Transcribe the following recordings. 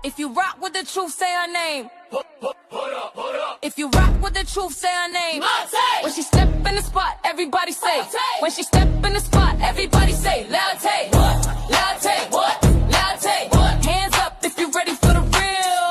If you rock with the truth, say her name. If you rock with the truth, say her name. When she step in the spot, everybody say. When she step in the spot, everybody say. Latte, what? Latte, what? Latte, what? Hands up if you ready for the real.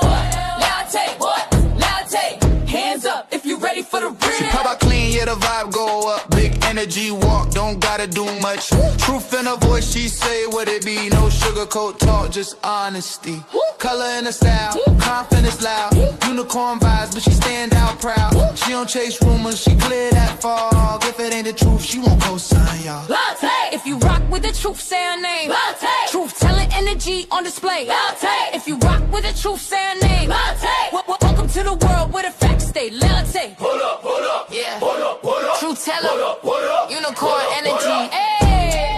Latte, what? Latte, hands up if you ready for the real. She pop out clean, yeah, the vibe go up. Big energy walk, don't gotta do much. Truth in her voice, she say what it be. No sugarcoat talk, just honesty. Color in the style, confidence loud. Unicorn vibes, but she stand out proud. She don't chase rumors, she clear that fog. If it ain't the truth, she won't co-sign y'all. Latte. If you rock with the truth, say her name. Latte. Truth telling energy on display. Latte. If you rock with the truth, say her name. Latte. Welcome to the world where the facts stay. Latte. Hold up, yeah. Hold up, Truth teller, hold up, unicorn energy. Hey,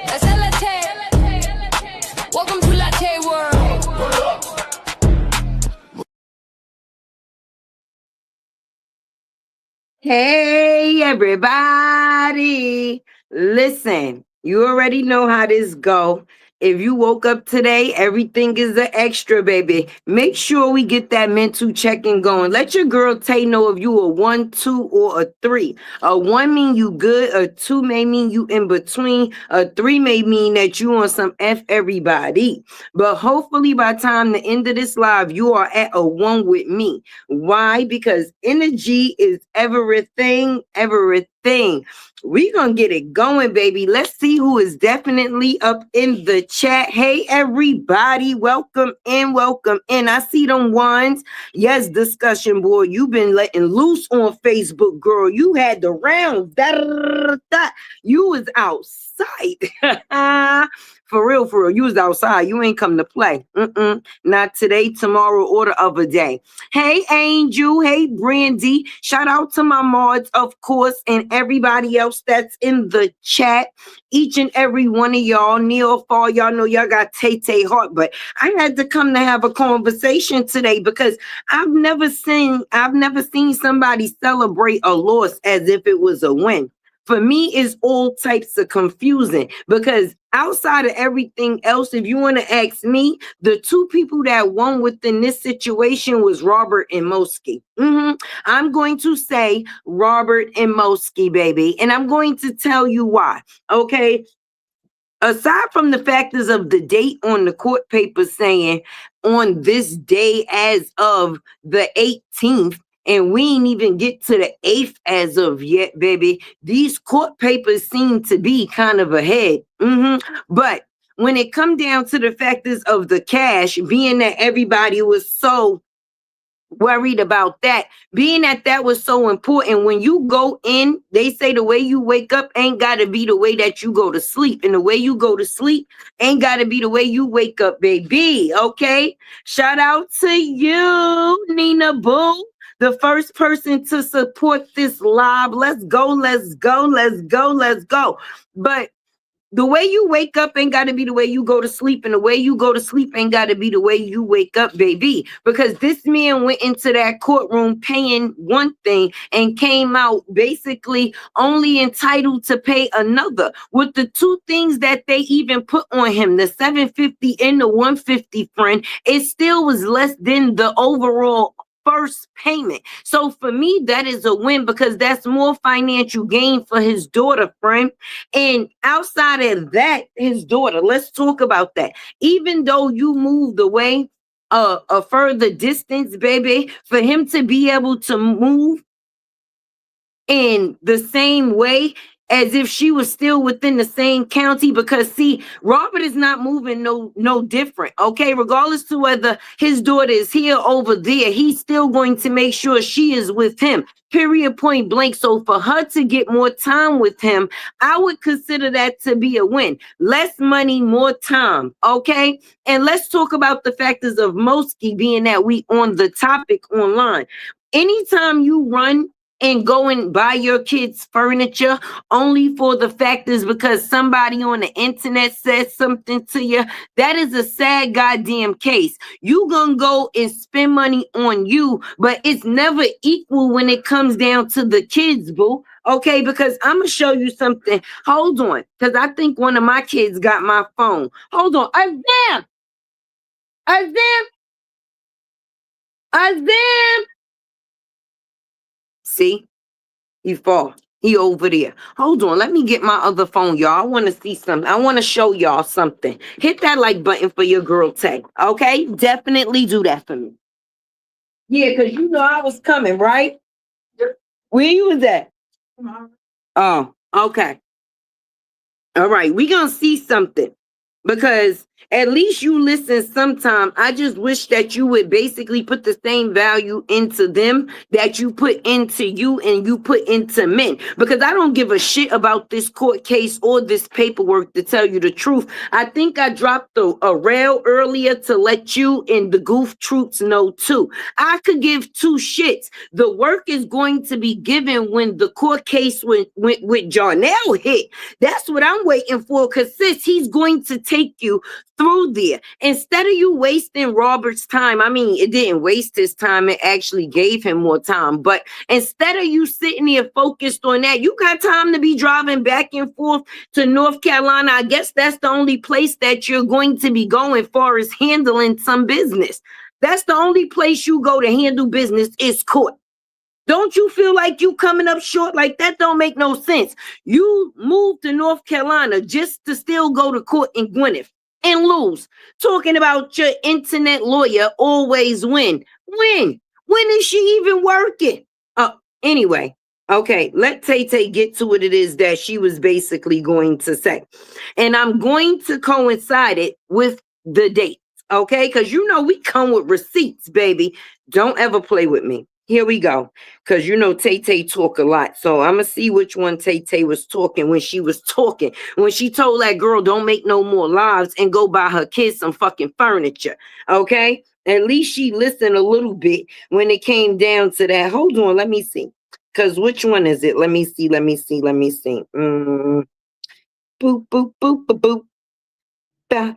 that's latte. Welcome to latte world. Hey, everybody. Listen, you already know how this go. If you woke up today, everything is an extra, baby. Make sure we get that mental check-in going. Let your girl Tay know if you a 1, 2, or a 3. A 1 mean you good. A 2 may mean you in between. A 3 may mean that you on some F everybody. But hopefully by the time the end of this live, you are at a 1 with me. Why? Because energy is everything. We gonna get it going, baby. Let's see who is definitely up in the chat. Hey, everybody, welcome in. I see them ones. Yes, discussion board. You've been letting loose on Facebook, girl. You had the rounds. You was outside. For real. You was outside. You ain't come to play. Not today, tomorrow, or the other day. Hey, Angel. Hey, Brandy. Shout out to my mods, of course, and everybody else that's in the chat. Each and every one of y'all. Neil Fall, y'all know y'all got Tay heart, but I had to come to have a conversation today because I've never seen somebody celebrate a loss as if it was a win. For me, it's all types of confusing because outside of everything else, if you want to ask me, the 2 people that won within this situation was Robert and Mosky. I'm going to say Robert and Mosky, baby. And I'm going to tell you why. Okay. Aside from the factors of the date on the court paper saying on this day as of the 18th, and we ain't even get to the 8th as of yet, baby. These court papers seem to be kind of ahead. But when it come down to the factors of the cash, being that everybody was so worried about that, being that was so important, when you go in, they say the way you wake up ain't got to be the way that you go to sleep, and the way you go to sleep ain't got to be the way you wake up, baby. Okay, shout out to you, Nina Boo, the first person to support this live. Let's go. But the way you wake up ain't got to be the way you go to sleep, and the way you go to sleep ain't got to be the way you wake up, baby. Because this man went into that courtroom paying one thing and came out basically only entitled to pay another. With the 2 things that they even put on him, the $750 and the $150, friend, it still was less than the overall first payment. So for me, that is a win because that's more financial gain for his daughter, friend. And outside of that, his daughter, let's talk about that. Even though you moved away a further distance, baby, for him to be able to move in the same way as if she was still within the same county, because see, Robert is not moving no different. Okay, regardless to whether his daughter is here or over there, he's still going to make sure she is with him. Period, point blank. So for her to get more time with him, I would consider that to be a win. Less money, more time. Okay, and let's talk about the factors of Mosky, being that we on the topic online. Anytime you run and go and buy your kids furniture only for the fact is because somebody on the internet says something to you, that is a sad goddamn case. You gonna go and spend money on you, but it's never equal when it comes down to the kids, boo. Okay, because I'm gonna show you something. Hold on, because I think one of my kids got my phone. Hold on. Azam, Azim! See? He fall. He over there. Hold on. Let me get my other phone, y'all. I want to see something. I want to show y'all something. Hit that like button for your girl Tay. Okay? Definitely do that for me. Yeah, because you know I was coming, right? Where you was at? Oh, okay. All right. We going to see something. Because at least you listen sometime. I just wish that you would basically put the same value into them that you put into you and you put into men. Because I don't give a shit about this court case or this paperwork, to tell you the truth. I think I dropped a rail earlier to let you and the goof troops know too. I could give two shits. The work is going to be given when the court case with Jarnell hit. That's what I'm waiting for, because sis, he's going to take you through there. Instead of you wasting Robert's time, I mean, it didn't waste his time, it actually gave him more time. But instead of you sitting there focused on that, you got time to be driving back and forth to North Carolina. I guess that's the only place that you're going to be going far as handling some business. That's the only place you go to handle business is court. Don't you feel like you coming up short? Like, that don't make no sense. You moved to North Carolina just to still go to court in Gwinnett and lose. Talking about your internet lawyer always win. When? When is she even working? Anyway, okay, let Tay get to what it is that she was basically going to say. And I'm going to coincide it with the dates, okay? Because you know we come with receipts, baby. Don't ever play with me. Here we go. Because you know Tay talk a lot. So I'm going to see which one Tay was talking when she was talking. When she told that girl don't make no more lives and go buy her kids some fucking furniture. Okay? At least she listened a little bit when it came down to that. Hold on. Let me see. Because which one is it? Let me see. Boop, boop, boop, boop, boop. Bah.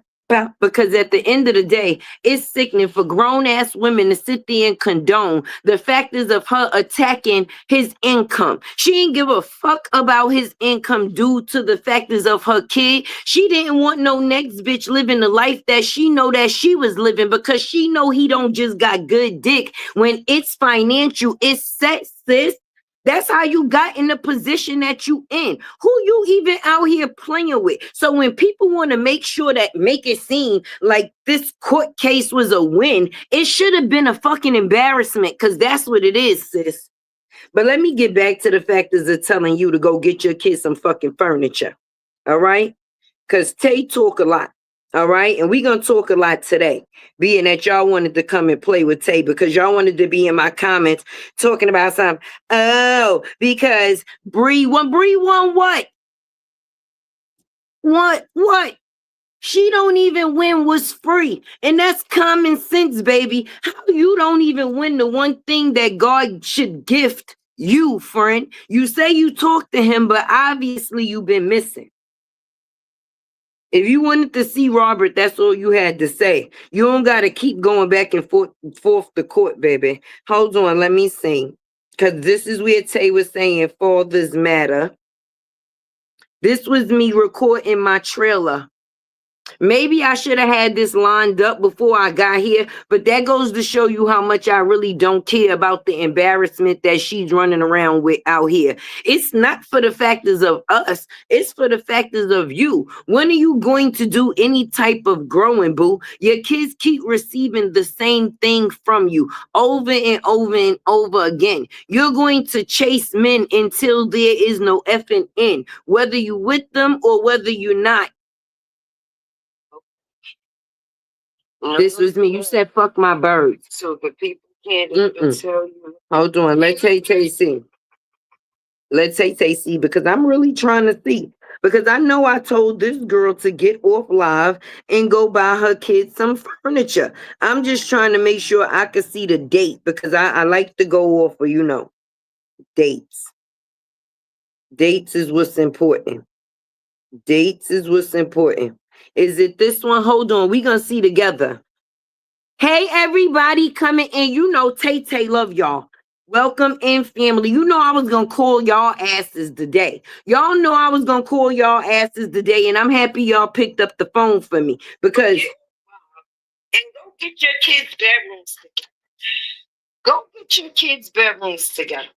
Because at the end of the day, it's sickening for grown-ass women to sit there and condone the factors of her attacking his income. She didn't give a fuck about his income due to the factors of her kid. She didn't want no next bitch living the life that she know that she was living, because she know he don't just got good dick. When it's financial, it's sex, sis. That's how you got in the position that you in. Who you even out here playing with? So when people want to make it seem like this court case was a win, it should have been a fucking embarrassment, because that's what it is, sis. But let me get back to the factors of telling you to go get your kids some fucking furniture. All right? Because Tay talk a lot. All right. And we're going to talk a lot today, being that y'all wanted to come and play with Tay, because y'all wanted to be in my comments talking about something. Oh, because Bree won what? What? She don't even win what's free. And that's common sense, baby. How you don't even win the one thing that God should gift you, friend? You say you talk to him, but obviously you've been missing. If you wanted to see Robert, that's all you had to say. You don't got to keep going back and forth to court, baby. Hold on, let me see. Because this is where Tay was saying fathers matter. This was me recording my trailer. Maybe I should have had this lined up before I got here, but that goes to show you how much I really don't care about the embarrassment that she's running around with out here. It's not for the factors of us. It's for the factors of you. When are you going to do any type of growing, boo? Your kids keep receiving the same thing from you over and over and over again. You're going to chase men until there is no effing end, whether you with them or whether you're not. This was me. You said fuck my birds. So the people can't even tell you. Hold on. Let's say see. Let's say see, because I'm really trying to see. Because I know I told this girl to get off live and go buy her kids some furniture. I'm just trying to make sure I can see the date, because I like to go off of, dates. Dates is what's important. Dates is what's important. Is it this one? Hold on. We're going to see together. Hey, everybody coming in. You know Tay love y'all. Welcome in, family. You know I was going to call y'all asses today. Y'all know I was going to call y'all asses today, and I'm happy y'all picked up the phone for me, because... And go get your kids' bedrooms together. Go get your kids' bedrooms together.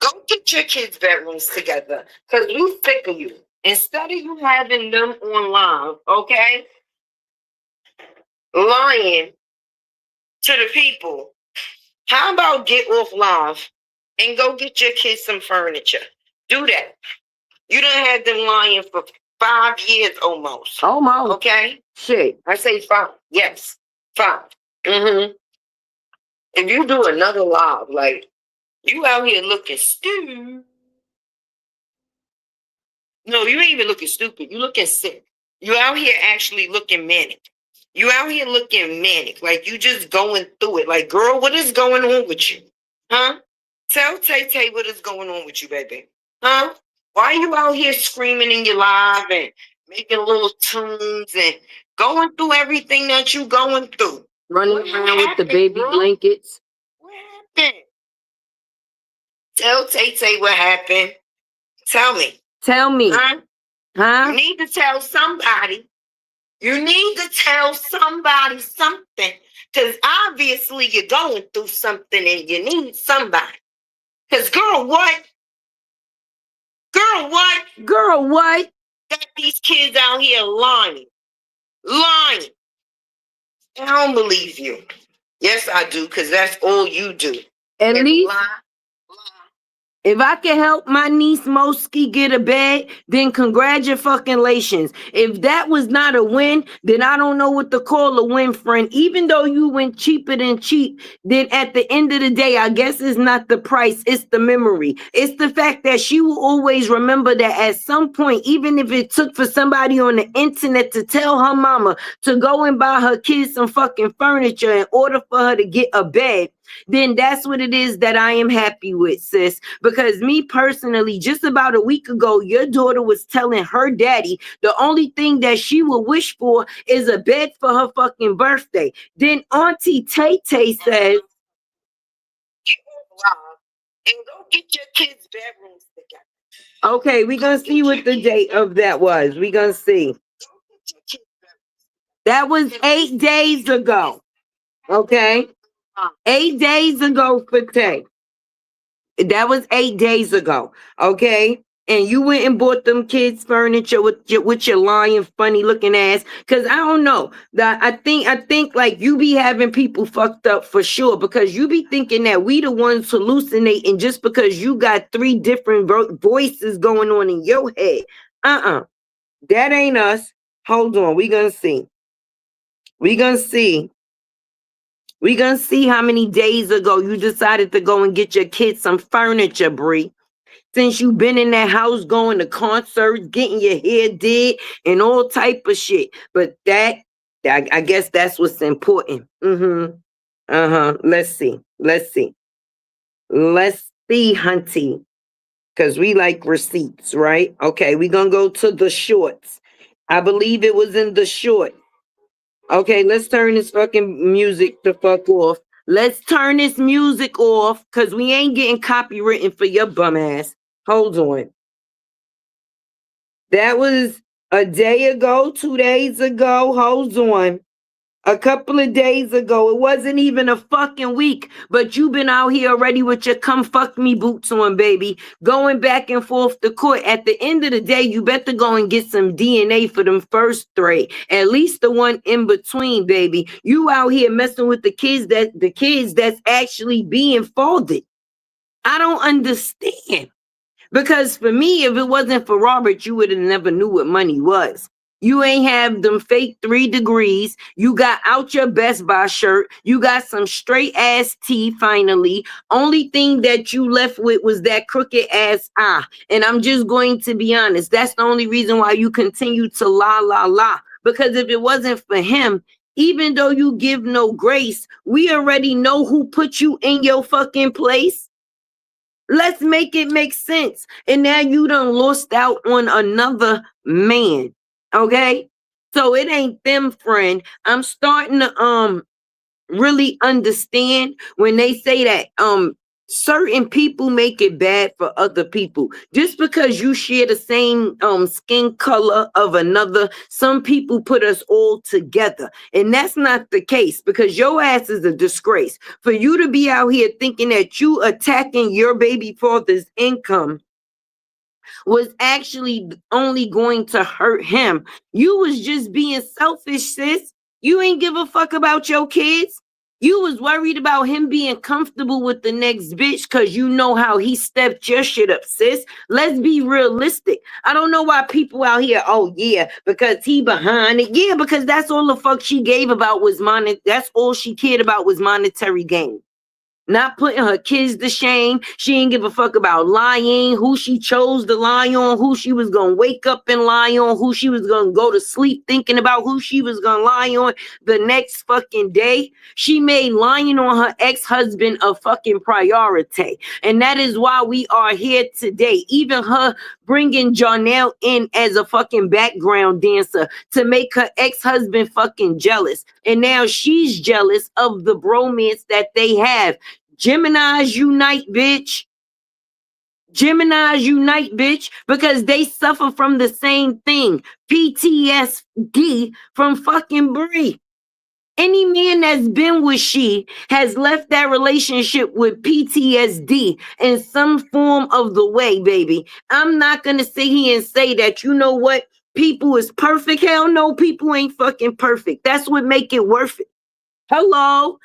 Go get your kids' bedrooms together. Because we sick of you. Instead of you having them online, okay? Lying to the people. How about get off live and go get your kids some furniture? Do that. You done had them lying for 5 years almost. Almost. Okay? Shit. I say 5. Yes. 5. Mm-hmm. If you do another live, like, you out here looking stupid. No, you ain't even looking stupid. You looking sick. You out here actually looking manic. You out here looking manic. Like, you just going through it. Like, girl, what is going on with you? Huh? Tell Tay what is going on with you, baby. Huh? Why are you out here screaming in your live and making little tunes and going through everything that you going through? Running around with the baby blankets. What happened? Tell Tay what happened. Tell me. Tell me. Huh? Huh? You need to tell somebody. You need to tell somebody something. Because obviously you're going through something and you need somebody. Because girl, what? Girl, what? Girl, what? Got these kids out here lying. Lying. I don't believe you. Yes, I do, because that's all you do. At least, lie. If I can help my niece Moski get a bed, then congratulations. If that was not a win, then I don't know what to call a win, friend. Even though you went cheaper than cheap, then at the end of the day, I guess it's not the price, it's the memory. It's the fact that she will always remember that at some point, even if it took for somebody on the internet to tell her mama to go and buy her kids some fucking furniture in order for her to get a bed, then that's what it is that I am happy with, sis. Because me personally, just about a week ago, your daughter was telling her daddy the only thing that she would wish for is a bed for her fucking birthday. Then Auntie Tay Tay says, get off and go get your kids' bedrooms together. Okay, we're gonna see what the date of that was. We're gonna see. That was 8 days ago. Okay. 8 days ago for Tay. That was 8 days ago. Okay. And you went and bought them kids furniture with your lying, funny looking ass. Cause I don't know. I think like you be having people fucked up for sure. Because you be thinking that we the ones hallucinating just because you got 3 different voices going on in your head. That ain't us. Hold on. We gonna see. We gonna see. We're going to see how many days ago you decided to go and get your kids some furniture, Bree. Since you've been in that house going to concerts, getting your hair did, and all type of shit. But I guess that's what's important. Let's see. Let's see, hunty. Because we like receipts, right? Okay, we're going to go to the shorts. I believe it was in the short. Okay, let's turn this fucking music the fuck off. Let's turn this music off because we ain't getting copywritten for your bum ass. Hold on. That was a day ago, 2 days ago. Hold on. A couple of days ago. It wasn't even a fucking week, but you've been out here already with your come fuck me boots on, baby. Going back and forth to court. At the end of the day, you better go and get some DNA for them first 3. At least the one in between, baby. You out here messing with the kids that's actually being faulted. I don't understand. Because for me, if it wasn't for Robert, you would have never knew what money was. You ain't have them fake 3 degrees. You got out your Best Buy shirt. You got some straight ass teeth finally. Only thing that you left with was that crooked ass eye. And I'm just going to be honest. That's the only reason why you continue to la. Because if it wasn't for him, even though you give no grace, we already know who put you in your fucking place. Let's make it make sense. And now you done lost out on another man. Okay? So it ain't them, friend. I'm starting to really understand when they say that certain people make it bad for other people. Just because you share the same skin color of another, some people put us all together. And that's not the case, because your ass is a disgrace. For you to be out here thinking that you attacking your baby father's income was actually only going to hurt him. You was just being selfish, sis. You ain't give a fuck about your kids. You was worried about him being comfortable with the next bitch because you know how he stepped your shit up, sis. Let's be realistic. I don't know why people out here, oh yeah, because he behind it. Yeah, because that's all the fuck she gave about was that's all she cared about was monetary gain. Not putting her kids to shame. She didn't give a fuck about lying, who she chose to lie on, who she was going to wake up and lie on, who she was going to go to sleep thinking about, who she was going to lie on the next fucking day. She made lying on her ex-husband a fucking priority. And that is why we are here today. Even her bringing Janelle in as a fucking background dancer to make her ex-husband fucking jealous. And now she's jealous of the bromance that they have. Geminis unite, bitch. Geminis unite, bitch, because they suffer from the same thing. PTSD from fucking Brie. Any man that's been with she has left that relationship with PTSD in some form of the way, baby. I'm not going to sit here and say that, you know what, people is perfect. Hell no, people ain't fucking perfect. That's what make it worth it. Hello.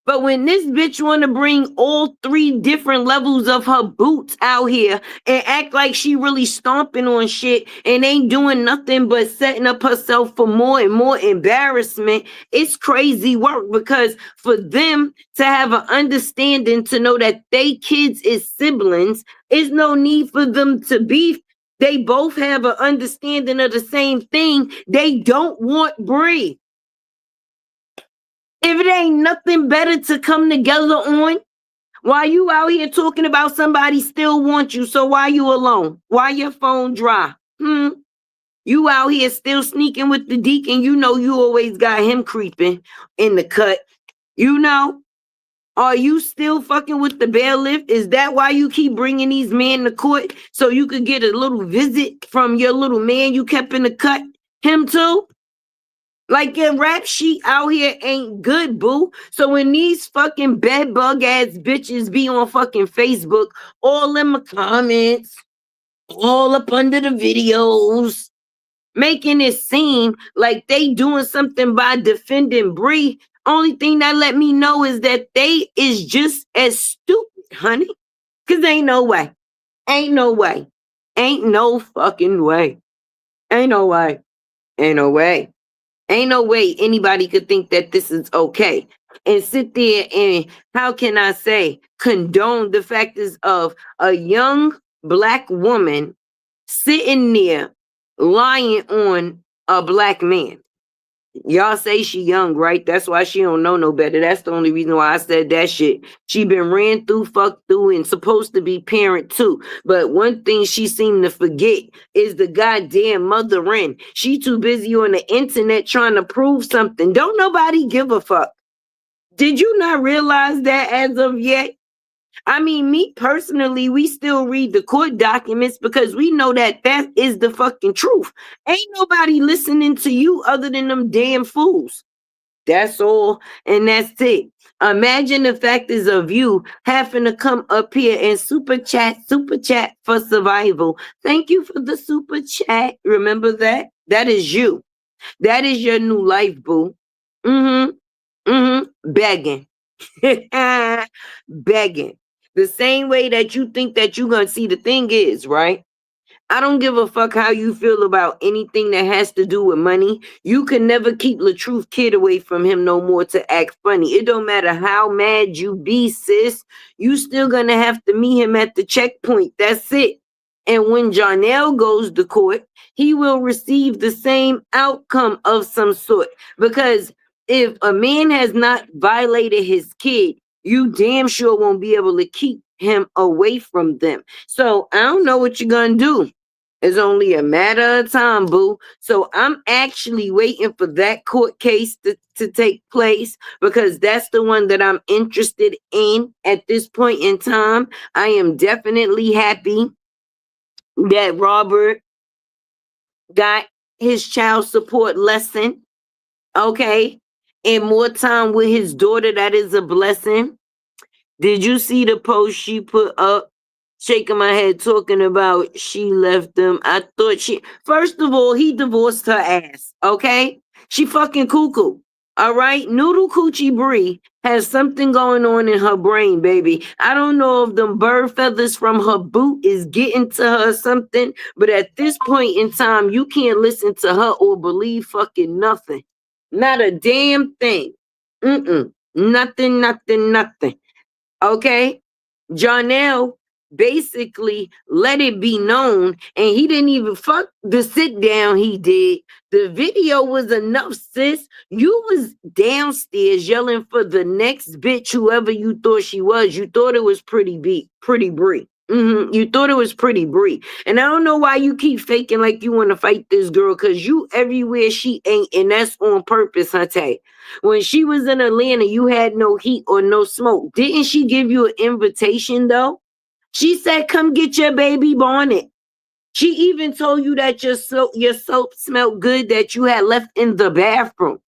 But when this bitch want to bring all 3 different levels of her boots out here and act like she really stomping on shit and ain't doing nothing but setting up herself for more and more embarrassment, it's crazy work. Because for them to have an understanding to know that they kids is siblings, is no need for them to beef. They both have an understanding of the same thing. They don't want Brie. If it ain't nothing better to come together on, why you out here talking about somebody still want you? So why you alone? Why your phone dry? You out here still sneaking with the deacon. You know you always got him creeping in the cut. You know? Are you still fucking with the bailiff? Is that why you keep bringing these men to court? So you could get a little visit from your little man you kept in the cut? Him too? Like your rap sheet out here ain't good, boo. So when these fucking bed bug ass bitches be on fucking Facebook, all in my comments, all up under the videos, making it seem like they doing something by defending Brie, only thing that let me know is that they is just as stupid, honey. Cause ain't no way. Ain't no way. Ain't no fucking way. Ain't no way. Ain't no way. Ain't no way anybody could think that this is okay and sit there and, how can I say, condone the factors of a young black woman sitting there lying on a black man. Y'all say she young, right? That's why she don't know no better. That's the only reason why I said that shit. She been ran through, fucked through, and supposed to be parent too. But one thing she seemed to forget is the goddamn mothering. She too busy on the internet trying to prove something. Don't nobody give a fuck. Did you not realize that as of yet? I mean, me personally, we still read the court documents because we know that that is the fucking truth. Ain't nobody listening to you other than them damn fools. That's all, and that's it. Imagine the factors of you having to come up here and super chat for survival. Thank you for the super chat. Remember that? That is you. That is your new life, boo. Begging. Begging. The same way that you think that you're going to see, the thing is, right? I don't give a fuck how you feel about anything that has to do with money. You can never keep LaTruth Kid away from him no more to act funny. It don't matter how mad you be, sis. You still going to have to meet him at the checkpoint. That's it. And when Janelle goes to court, he will receive the same outcome of some sort. Because if a man has not violated his kid, you damn sure won't be able to keep him away from them. So I don't know what you're going to do. It's only a matter of time, boo. So I'm actually waiting for that court case to take place because that's the one that I'm interested in at this point in time. I am definitely happy that Robert got his child support lesson, okay? And more time with his daughter, that is a blessing. Did you see the post she put up? Shaking my head, talking about she left him. I thought first of all, he divorced her ass, okay? She fucking cuckoo, all right? Noodle Coochie Brie has something going on in her brain, baby. I don't know if them bird feathers from her boot is getting to her or something, but at this point in time, you can't listen to her or believe fucking nothing. Not a damn thing. Nothing, nothing, nothing. Okay? Jonelle basically let it be known, and he didn't even fuck the sit down he did. The video was enough, sis. You was downstairs yelling for the next bitch, whoever you thought she was. You thought it was pretty Brie. You thought it was pretty Brie. And I don't know why you keep faking like you want to fight this girl, because you everywhere she ain't, and that's on purpose, Hante. When she was in Atlanta, you had no heat or no smoke. Didn't she give you an invitation, though? She said, come get your baby bonnet. She even told you that your soap smelled good that you had left in the bathroom.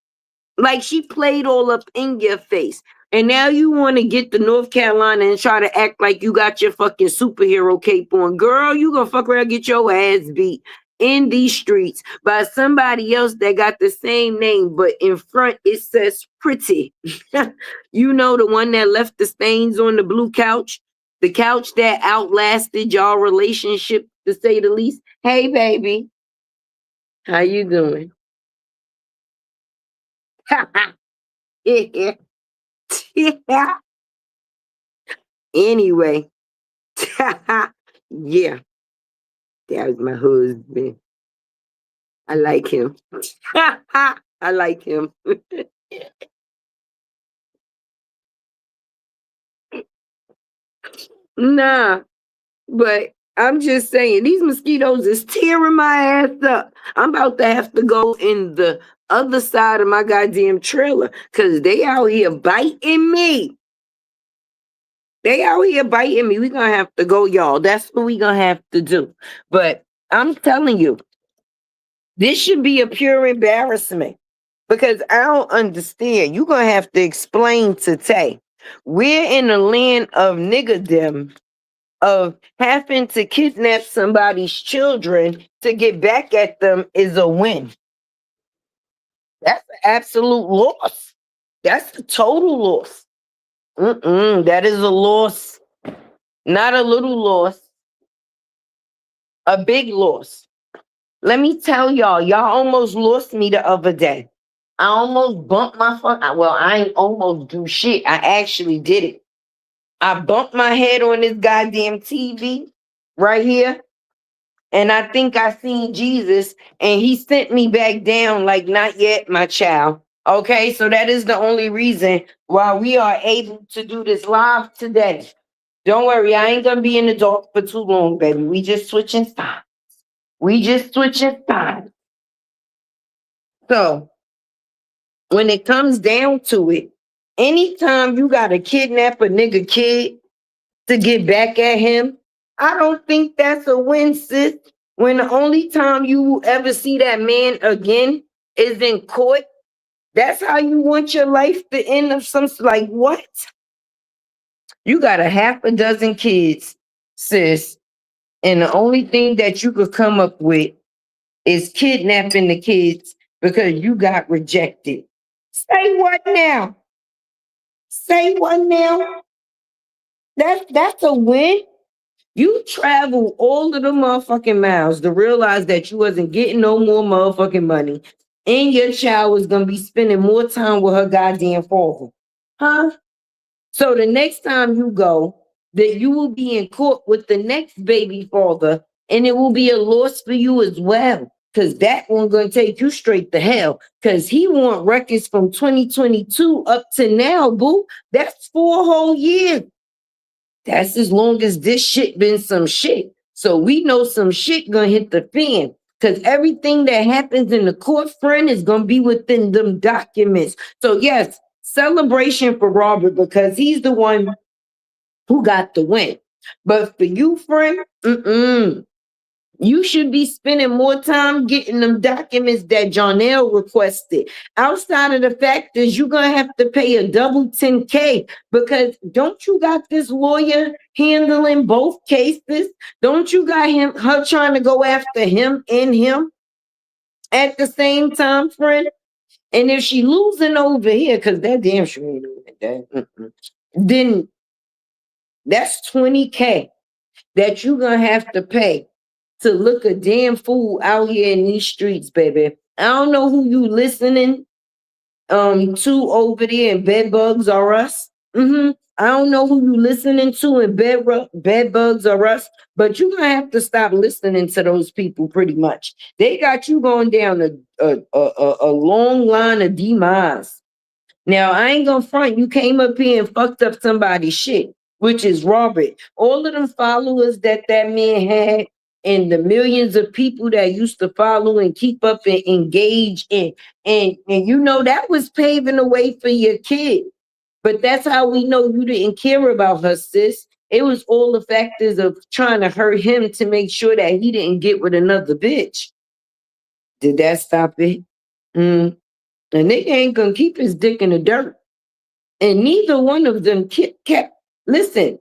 Like, she played all up in your face. And now you want to get to North Carolina and try to act like you got your fucking superhero cape on. Girl, you gonna fuck around and get your ass beat in these streets by somebody else that got the same name, but in front it says pretty. You know, the one that left the stains on the blue couch, the couch that outlasted y'all relationship, to say the least. Hey, baby. How you doing? Anyway, yeah, that was my husband. I like him. I like him. Nah, but I'm just saying, these mosquitoes is tearing my ass up. I'm about to have to go in the other side of my goddamn trailer because they out here biting me. They out here biting me. We're going to have to go, y'all. That's what we're going to have to do. But I'm telling you, this should be a pure embarrassment because I don't understand. You're going to have to explain to Tay. We're in a land of niggerdom, of having to kidnap somebody's children to get back at them is a win. That's an absolute loss. That's a total loss. That is a loss. Not a little loss. A big loss. Let me tell y'all almost lost me the other day. I almost bumped my phone. Well, I ain't almost do shit. I actually did it. I bumped my head on this goddamn TV right here. And I think I seen Jesus and he sent me back down like, not yet, my child. Okay, so that is the only reason why we are able to do this live today. Don't worry, I ain't gonna be in the dark for too long, baby. We just switching sides. So when it comes down to it, anytime you gotta kidnap a nigga kid to get back at him, I don't think that's a win, sis. When the only time you will ever see that man again is in court, that's how you want your life to end of some, like, what? You got a half a dozen kids, sis, and the only thing that you could come up with is kidnapping the kids because you got rejected. Say what now? Say what now? That's a win. You travel all of the motherfucking miles to realize that you wasn't getting no more motherfucking money. And your child was gonna be spending more time with her goddamn father. Huh? So the next time you go, that you will be in court with the next baby father, and it will be a loss for you as well. Cause that one gonna take you straight to hell. Cause he want records from 2022 up to now, boo. That's 4 whole years. That's as long as this shit been some shit. So we know some shit gonna hit the fan. Because everything that happens in the court, friend, is gonna be within them documents. So yes, celebration for Robert because he's the one who got the win. But for you, friend, you should be spending more time getting them documents that Jonelle requested. Outside of the fact is you're gonna have to pay a double 10K because don't you got this lawyer handling both cases? Don't you got her trying to go after him and him at the same time, friend? And if she losing over here, because that damn sure ain't doing that, then that's 20K that you're gonna have to pay to look a damn fool out here in these streets, baby. I don't know who you listening to over there in Bed Bugs or Us. I don't know who you listening to in Bed Bugs or Us, but you're gonna have to stop listening to those people pretty much. They got you going down a long line of demise. Now, I ain't gonna front, you came up here and fucked up somebody's shit, which is Robert. All of them followers that man had and the millions of people that used to follow and keep up and engage and you know that was paving the way for your kid. But that's how we know you didn't care about her, sis. It was all the factors of trying to hurt him to make sure that he didn't get with another bitch. Did that stop it? A nigga ain't gonna keep his dick in the dirt. And neither one of them kept listen,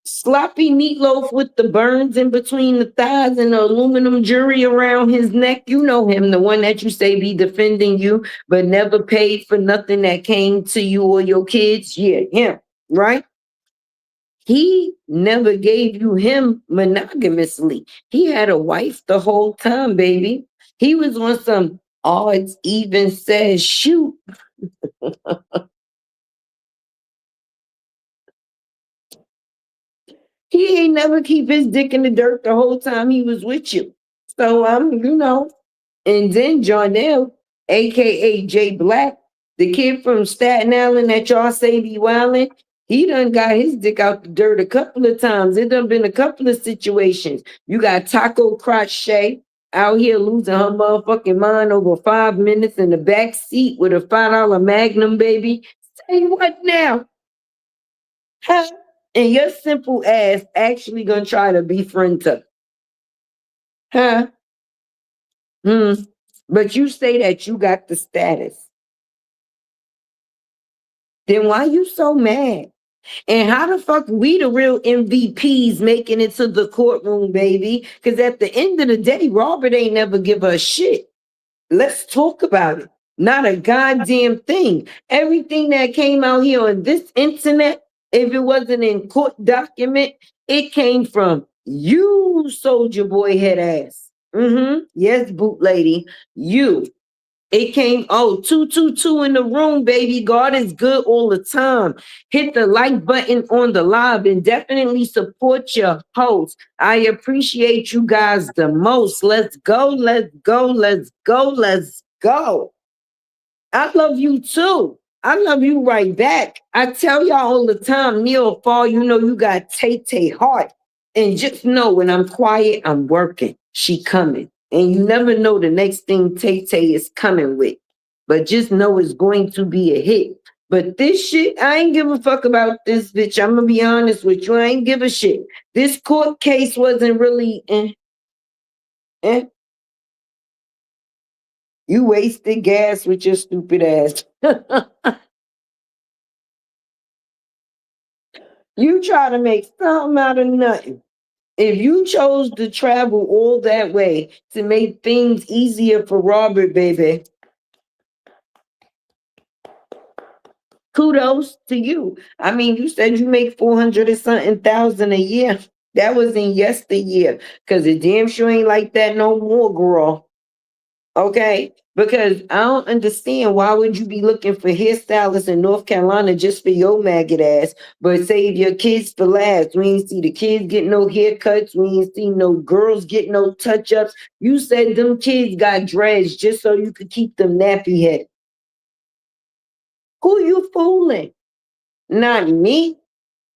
sloppy meatloaf with the burns in between the thighs and the aluminum jewelry around his neck. You know him, the one that you say be defending you, but never paid for nothing that came to you or your kids. Yeah, him, right? He never gave you him monogamously. He had a wife the whole time, baby. He was on some odds even says shoot. He ain't never keep his dick in the dirt the whole time he was with you. So you know. And then Jonelle, aka Jay Black, the kid from Staten Island that y'all say be wildin', he done got his dick out the dirt a couple of times. It done been a couple of situations. You got Taco Crotch Shay out here losing her motherfucking mind over 5 minutes in the back seat with a $5 Magnum, baby. Say what now? Huh? And your simple ass actually gonna try to befriend her. Huh? But you say that you got the status. Then why you so mad? And how the fuck we the real MVPs making it to the courtroom, baby? Because at the end of the day, Robert ain't never give us shit. Let's talk about it. Not a goddamn thing. Everything that came out here on this internet, if it wasn't in court document, it came from you, soldier boy head ass. Yes, boot lady. You. It came, 222 in the room, baby. God is good all the time. Hit the like button on the live and definitely support your host. I appreciate you guys the most. Let's go, let's go, let's go, let's go. I love you too. I love you right back. I tell y'all all the time, Neil Fall, you know you got Tay heart. And just know when I'm quiet, I'm working. She coming. And you never know the next thing Tay is coming with. But just know it's going to be a hit. But this shit, I ain't give a fuck about this bitch. I'm going to be honest with you. I ain't give a shit. This court case wasn't really... You wasted gas with your stupid ass. You try to make something out of nothing. If you chose to travel all that way to make things easier for Robert, baby, kudos to you. I mean, you said you make 400 and something thousand a year. That was in yesteryear, because it damn sure ain't like that no more, girl. Okay? Because I don't understand why would you be looking for hairstylists in North Carolina just for your maggot ass, but save your kids for last. We ain't see the kids get no haircuts. We ain't see no girls get no touch-ups. You said them kids got dreads just so you could keep them nappy head. Who you fooling? Not me.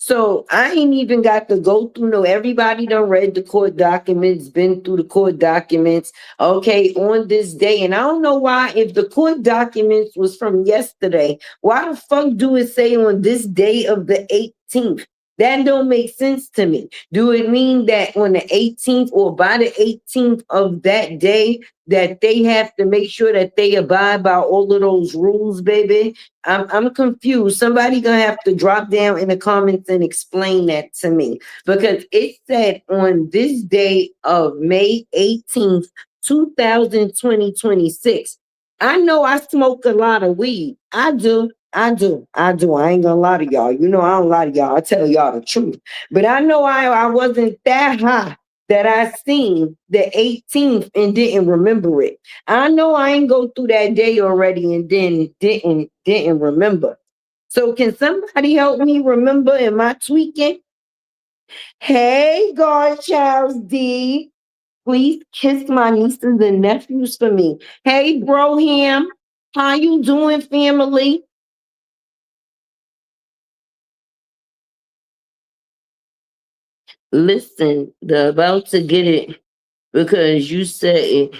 So I ain't even got to go through no. Everybody done read the court documents, been through the court documents. Okay, on this day, and I don't know why. If the court documents was from yesterday, why the fuck do it say on this day of the 18th? That don't make sense to me. Do it mean that on the 18th or by the 18th of that day that they have to make sure that they abide by all of those rules, baby? I'm confused. Somebody gonna have to drop down in the comments and explain that to me, because it said on this day of May 18th, 2026. I know I smoke a lot of weed. I do. I ain't gonna lie to y'all. You know I don't lie to y'all. I tell y'all the truth. But I know I wasn't that high that I seen the 18th and didn't remember it. I know I ain't go through that day already and then didn't remember. So can somebody help me remember? Am I tweaking? Hey, God, Charles D. Please kiss my nieces and nephews for me. Hey, Broham. How you doing, family? Listen, they're about to get it because you said it.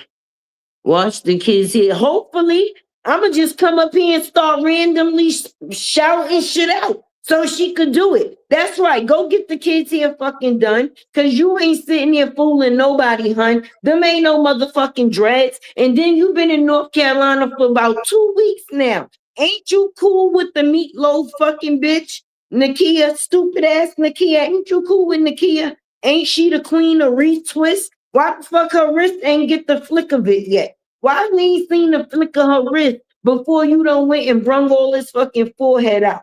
Watch the kids here. Hopefully, I'ma just come up here and start randomly shouting shit out so she could do it. That's right. Go get the kids here fucking done. Cause you ain't sitting here fooling nobody, hun. Them ain't no motherfucking dreads. And then you've been in North Carolina for about 2 weeks now. Ain't you cool with the meatloaf fucking bitch? Nakia, stupid ass Nakia. Ain't you cool with Nakia? Ain't she the queen of retwist? Why the fuck her wrist ain't get the flick of it yet? Why we ain't seen the flick of her wrist before you done went and brung all this fucking forehead out?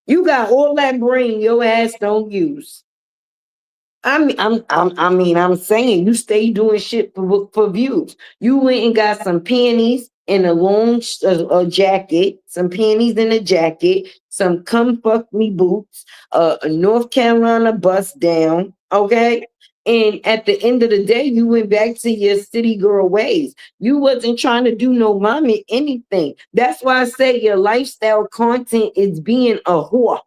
You got all that brain your ass don't use. I'm saying you stay doing shit for views. You went and got some panties and a long a jacket, some panties and a jacket, some come fuck me boots, a North Carolina bust down, okay? And at the end of the day, you went back to your city girl ways. You wasn't trying to do no mommy anything. That's why I say your lifestyle content is being a whore.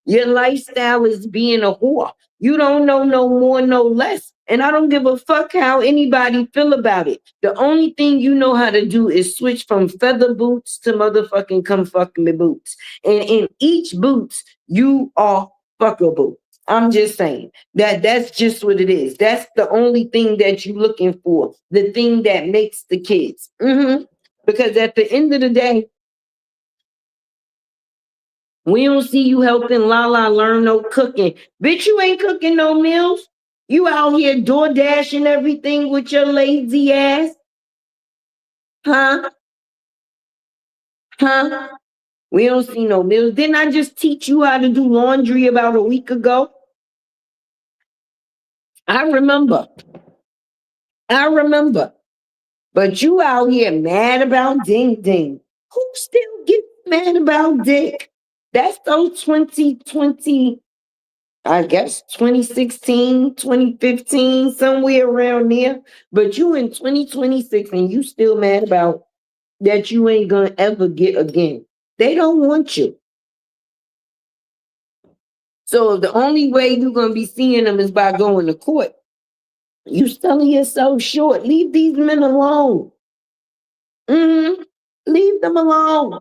Your lifestyle is being a whore. You don't know no more, no less. And I don't give a fuck how anybody feel about it. The only thing you know how to do is switch from feather boots to motherfucking come fuck me boots. And in each boots, you are fuckable. I'm just saying that's just what it is. That's the only thing that you're looking for. The thing that makes the kids. Because at the end of the day, we don't see you helping Lala learn no cooking. Bitch, you ain't cooking no meals. You out here door dashing everything with your lazy ass. Huh? Huh? We don't see no meals. Didn't I just teach you how to do laundry about a week ago? I remember. But you out here mad about ding ding. Who still gets mad about dick? That's so 2020. I guess 2016, 2015, somewhere around there. But you in 2026 and you still mad about that you ain't gonna ever get again. They don't want you. So the only way you're gonna be seeing them is by going to court. You selling yourself short. Leave these men alone. Leave them alone.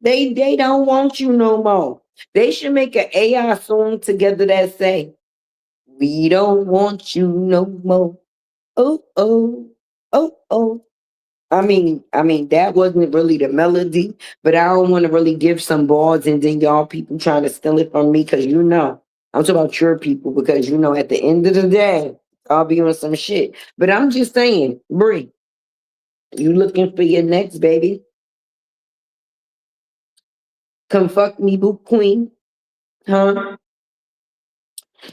They don't want you no more. They should make an AI song together that say, "We don't want you no more." Oh, oh, oh, oh. I mean, that wasn't really the melody, but I don't want to really give some bars and then y'all people trying to steal it from me because I'm talking about your people because at the end of the day, I'll be on some shit. But I'm just saying, Bree, you looking for your next baby? Come fuck me, boot queen. Huh?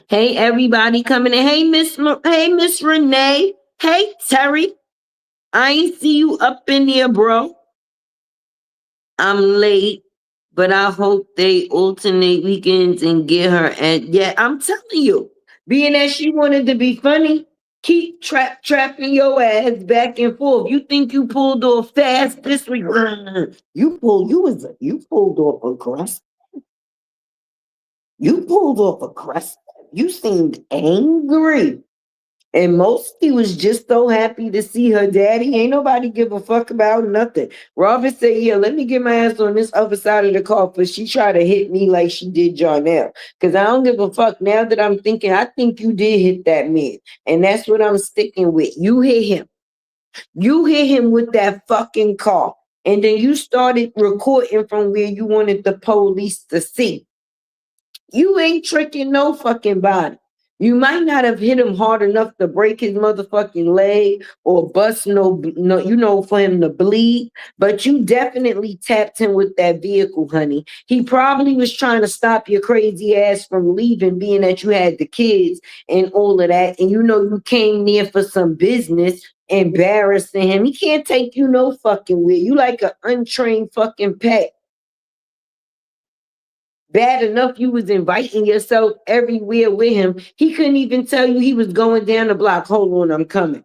Hey, everybody coming in. Hey, Miss Renee. Hey, Terry. I ain't see you up in there, bro. I'm late, but I hope they alternate weekends and get her. And yeah, I'm telling you, being that she wanted to be funny, keep trapping your ass back and forth. You think you pulled off fast this week? You pulled off aggressive. You pulled off a crest. You seemed angry. And Mosty was just so happy to see her daddy. Ain't nobody give a fuck about nothing. Robert said, yeah, let me get my ass on this other side of the car, but she tried to hit me like she did Jarnell. Because I don't give a fuck. Now that I'm thinking, I think you did hit that man. And that's what I'm sticking with. You hit him. You hit him with that fucking car. And then you started recording from where you wanted the police to see. You ain't tricking no fucking body. You might not have hit him hard enough to break his motherfucking leg or bust for him to bleed, but you definitely tapped him with that vehicle, honey. He probably was trying to stop your crazy ass from leaving, being that you had the kids and all of that. And you came near for some business, embarrassing him. He can't take you no fucking where. You like an untrained fucking pet. Bad enough you was inviting yourself everywhere with him. He couldn't even tell you he was going down the block. Hold on, I'm coming.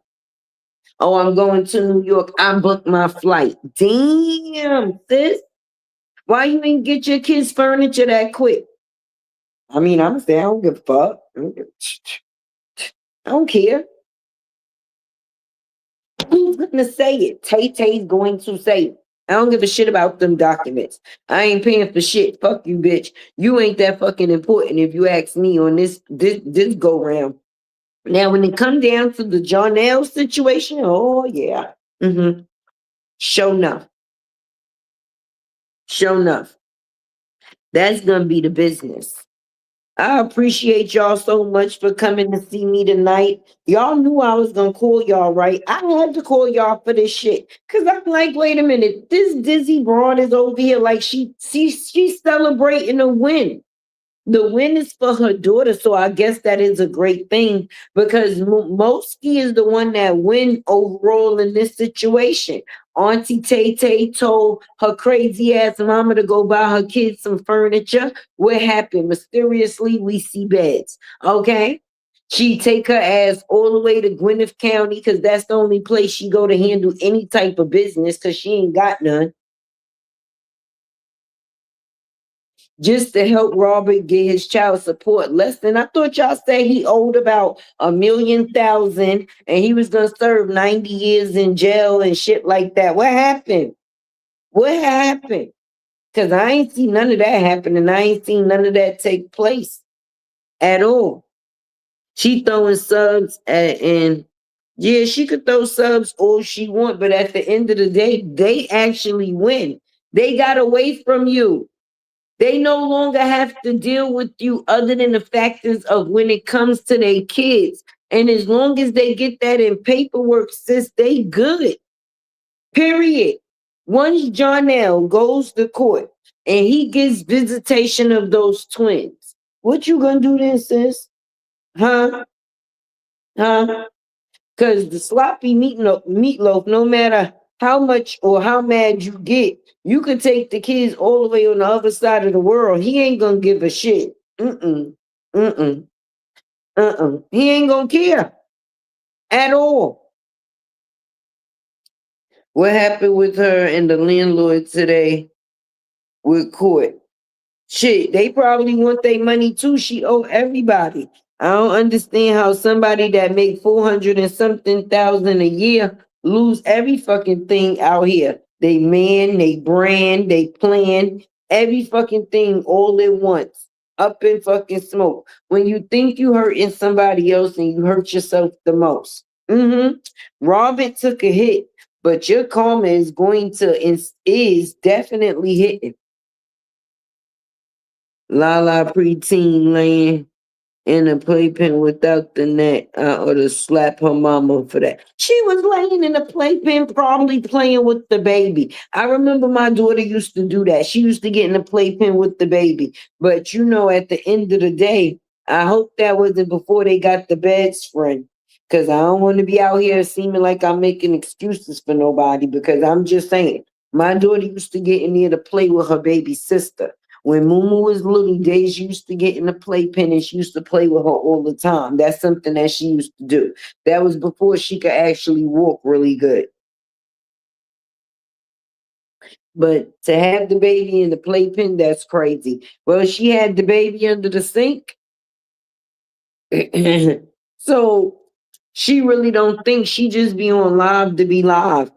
Oh, I'm going to New York. I booked my flight. Damn, sis. Why you didn't get your kids' furniture that quick? I mean, I'm saying I don't give a fuck. I don't care. Who's gonna say it? Tay-Tay's going to say it. I don't give a shit about them documents. I ain't paying for shit. Fuck you, bitch. You ain't that fucking important if you ask me on this go round. Now, when it come down to the Jarnell situation, oh yeah. Sure enough. Sure enough. That's gonna be the business. I appreciate y'all so much for coming to see me tonight. Y'all knew I was gonna call y'all, right? I had to call y'all for this shit. Cause I'm like, wait a minute, this dizzy broad is over here like she's celebrating a win. The win is for her daughter, so I guess that is a great thing because Moski is the one that win overall in this situation. Auntie Tay-Tay told her crazy ass mama to go buy her kids some furniture. What happened? Mysteriously, we see beds. Okay? She take her ass all the way to Gwinnett County because that's the only place she go to handle any type of business because she ain't got none. Just to help Robert get his child support less than I thought y'all said he owed about $1,000,000 and he was gonna serve 90 years in jail and shit like that. What happened? What happened? Because I ain't seen none of that happen and I ain't seen none of that take place at all. She throwing subs and yeah, she could throw subs all she want, but at the end of the day, they actually win. They got away from you. They no longer have to deal with you other than the factors of when it comes to their kids. And as long as they get that in paperwork, sis, they good. Period. Once Jarnell goes to court and he gets visitation of those twins, what you gonna do then, sis? Huh? Huh? Because the sloppy meatloaf, no matter how much or how mad you get, you could take the kids all the way on the other side of the world. He ain't gonna give a shit. He ain't gonna care at all. What happened with her and the landlord today with court? Shit, they probably want their money too. She owe everybody. I don't understand how somebody that make 400 and something thousand a year lose every fucking thing out here. They man, they brand, they plan, every fucking thing all at once. Up in fucking smoke. When you think you hurting somebody else and you hurt yourself the most. Robin took a hit, but your karma is is definitely hitting. Lala preteen laying in a playpen without the net. I ought to slap her mama for that. She was laying in a playpen, probably playing with the baby. I remember my daughter used to do that. She used to get in a playpen with the baby. But at the end of the day, I hope that wasn't before they got the bed spread. Because I don't want to be out here seeming like I'm making excuses for nobody. Because I'm just saying, my daughter used to get in there to play with her baby sister. When Mumu was little, Days used to get in the playpen and she used to play with her all the time. That's something that she used to do. That was before she could actually walk really good. But to have the baby in the playpen, that's crazy. Well, she had the baby under the sink. So she really don't think, she just be on live to be live,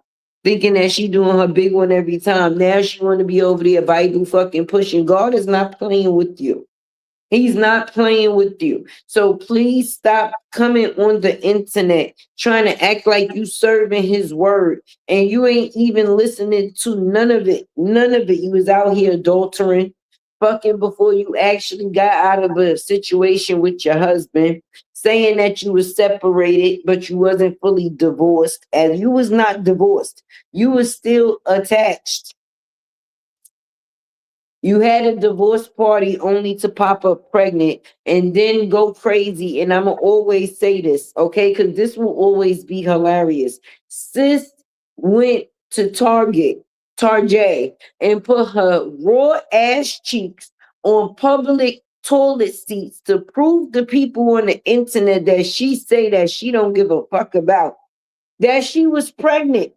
thinking that she doing her big one every time. Now she want to be over there Bible fucking pushing. God is not playing with you. He's not playing with you. So please stop coming on the internet trying to act like you serving his word and you ain't even listening to none of it. None of it. You was out here adultering, fucking before you actually got out of a situation with your husband, saying that you was separated, but you wasn't fully divorced. And you was not divorced. You was still attached. You had a divorce party only to pop up pregnant and then go crazy. And I'm going to always say this, okay? Because this will always be hilarious. Sis went to Target, and put her raw ass cheeks on public toilet seats to prove to people on the internet that she say that she don't give a fuck about, that she was pregnant.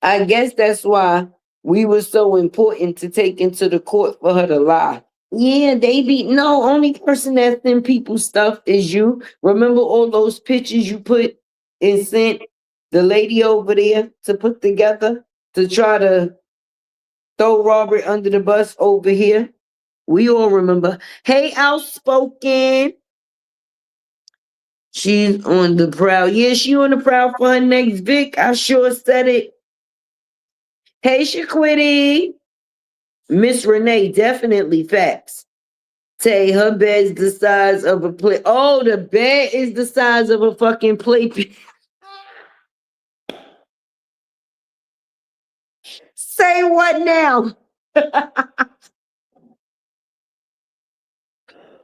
I guess that's why we were so important to take into the court for her to lie. Yeah, they be no, only person that's in people's stuff is you. Remember all those pictures you put and sent the lady over there to put together to try to throw Robert under the bus over here? We all remember. Hey, outspoken. She's on the prowl. Yeah, she on the prowl for her next Vic. I sure said it. Hey, Shaquitty. Miss Renee, definitely facts. Tay, her bed's the size of a plate. Oh, the bed is the size of a fucking plate. Say what now?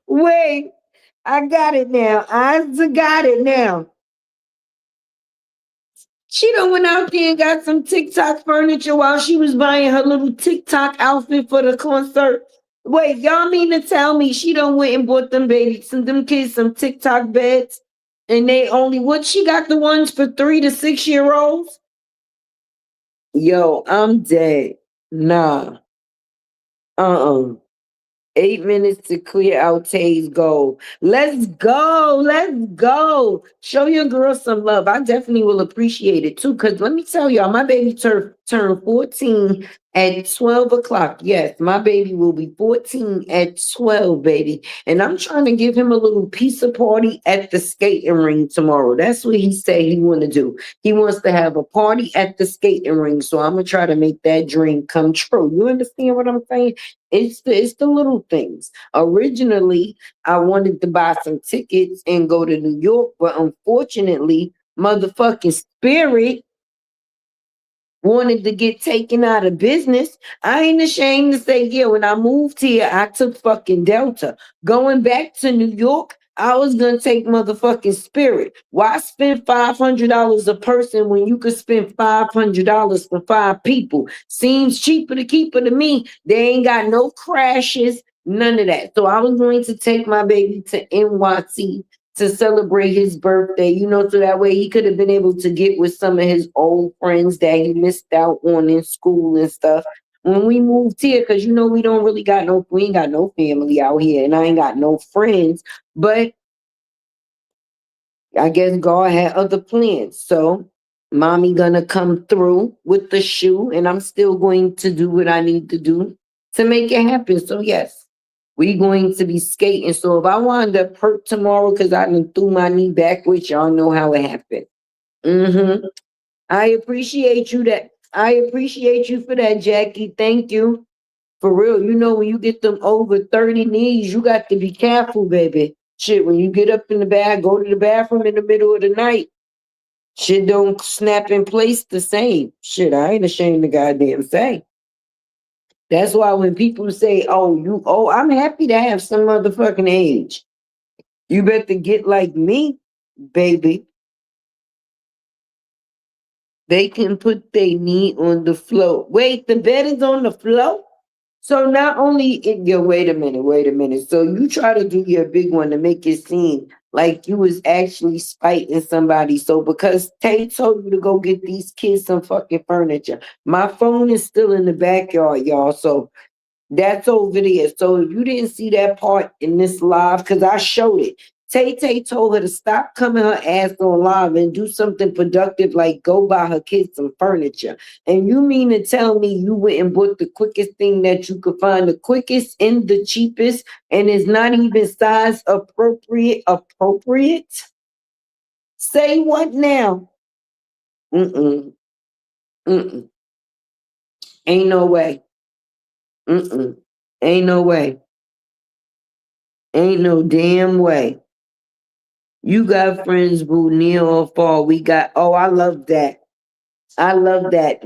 Wait, I got it now. I got it now. She done went out there and got some TikTok furniture while she was buying her little TikTok outfit for the concert. Wait, y'all mean to tell me she done went and bought them babies, them kids some TikTok beds, and they only, what, she got the ones for 3 to 6 year olds? Yo, I'm dead. Nah. Uh-uh. 8 minutes to clear out Tay's goal. Let's go. Let's go. Show your girl some love. I definitely will appreciate it too. Cause let me tell y'all, my baby turned 14 at 12 o'clock. Yes, my baby will be 14 at 12, baby. And I'm trying to give him a little pizza party at the skating ring tomorrow. That's what he said he want to do. He wants to have a party at the skating ring. So I'm gonna try to make that dream come true. You understand what I'm saying? It's the little things. Originally, I wanted to buy some tickets and go to New York, but unfortunately, motherfucking Spirit wanted to get taken out of business. I ain't ashamed to say, yeah, when I moved here, I took fucking Delta. Going back to New York, I was gonna take motherfucking Spirit. Why spend $500 a person when you could spend $500 for 5 people? Seems cheaper to keep it to me. They ain't got no crashes, none of that. So I was going to take my baby to NYC to celebrate his birthday, so that way he could have been able to get with some of his old friends that he missed out on in school and stuff. When we moved here, because we don't really we ain't got no family out here, and I ain't got no friends, but I guess God had other plans. So mommy gonna come through with the shoe, and I'm still going to do what I need to do to make it happen. So yes. We going to be skating. So if I wind up hurt tomorrow because I done threw my knee backwards, y'all know how it happened. I appreciate you I appreciate you for that, Jackie. Thank you. For real. When you get them over 30 knees, you got to be careful, baby. Shit, when you get up in the bed, go to the bathroom in the middle of the night. Shit don't snap in place the same. Shit, I ain't ashamed to goddamn say. That's why when people say, I'm happy to have some motherfucking age. You better get like me, baby. They can put their knee on the floor. Wait, the bed is on the floor? So not only, wait a minute. So you try to do your big one to make it seem like you was actually spiting somebody. So because Tay told you to go get these kids some fucking furniture, my phone is still in the backyard, y'all. So that's over there. So if you didn't see that part in this live, because I showed it, Tay Tay told her to stop coming her ass on live and do something productive, like go buy her kids some furniture. And you mean to tell me you went and bought the quickest thing that you could find, the quickest and the cheapest, and it's not even size appropriate? Say what now? Mm-mm. Mm-mm. Ain't no way. Mm-mm. Ain't no way. Ain't no damn way. You got friends, boo, near or far. We got, oh, I love that. I love that.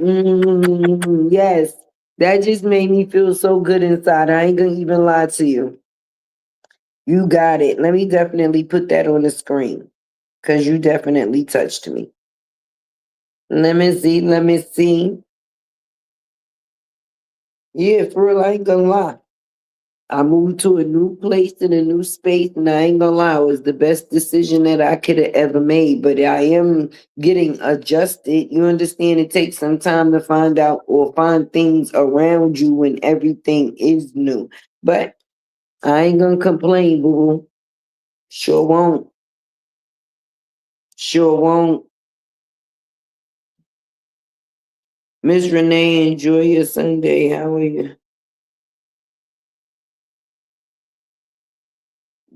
Yes. That just made me feel so good inside. I ain't gonna even lie to you. You got it. Let me definitely put that on the screen. Cause you definitely touched me. Let me see. Let me see. Yeah, for real, I ain't gonna lie. I moved to a new place in a new space, and I ain't gonna lie, it was the best decision that I could have ever made. But I am getting adjusted. You understand? It takes some time to find out or find things around you when everything is new. But I ain't gonna complain, boo. Sure won't. Sure won't. Miss Renee, enjoy your Sunday. How are you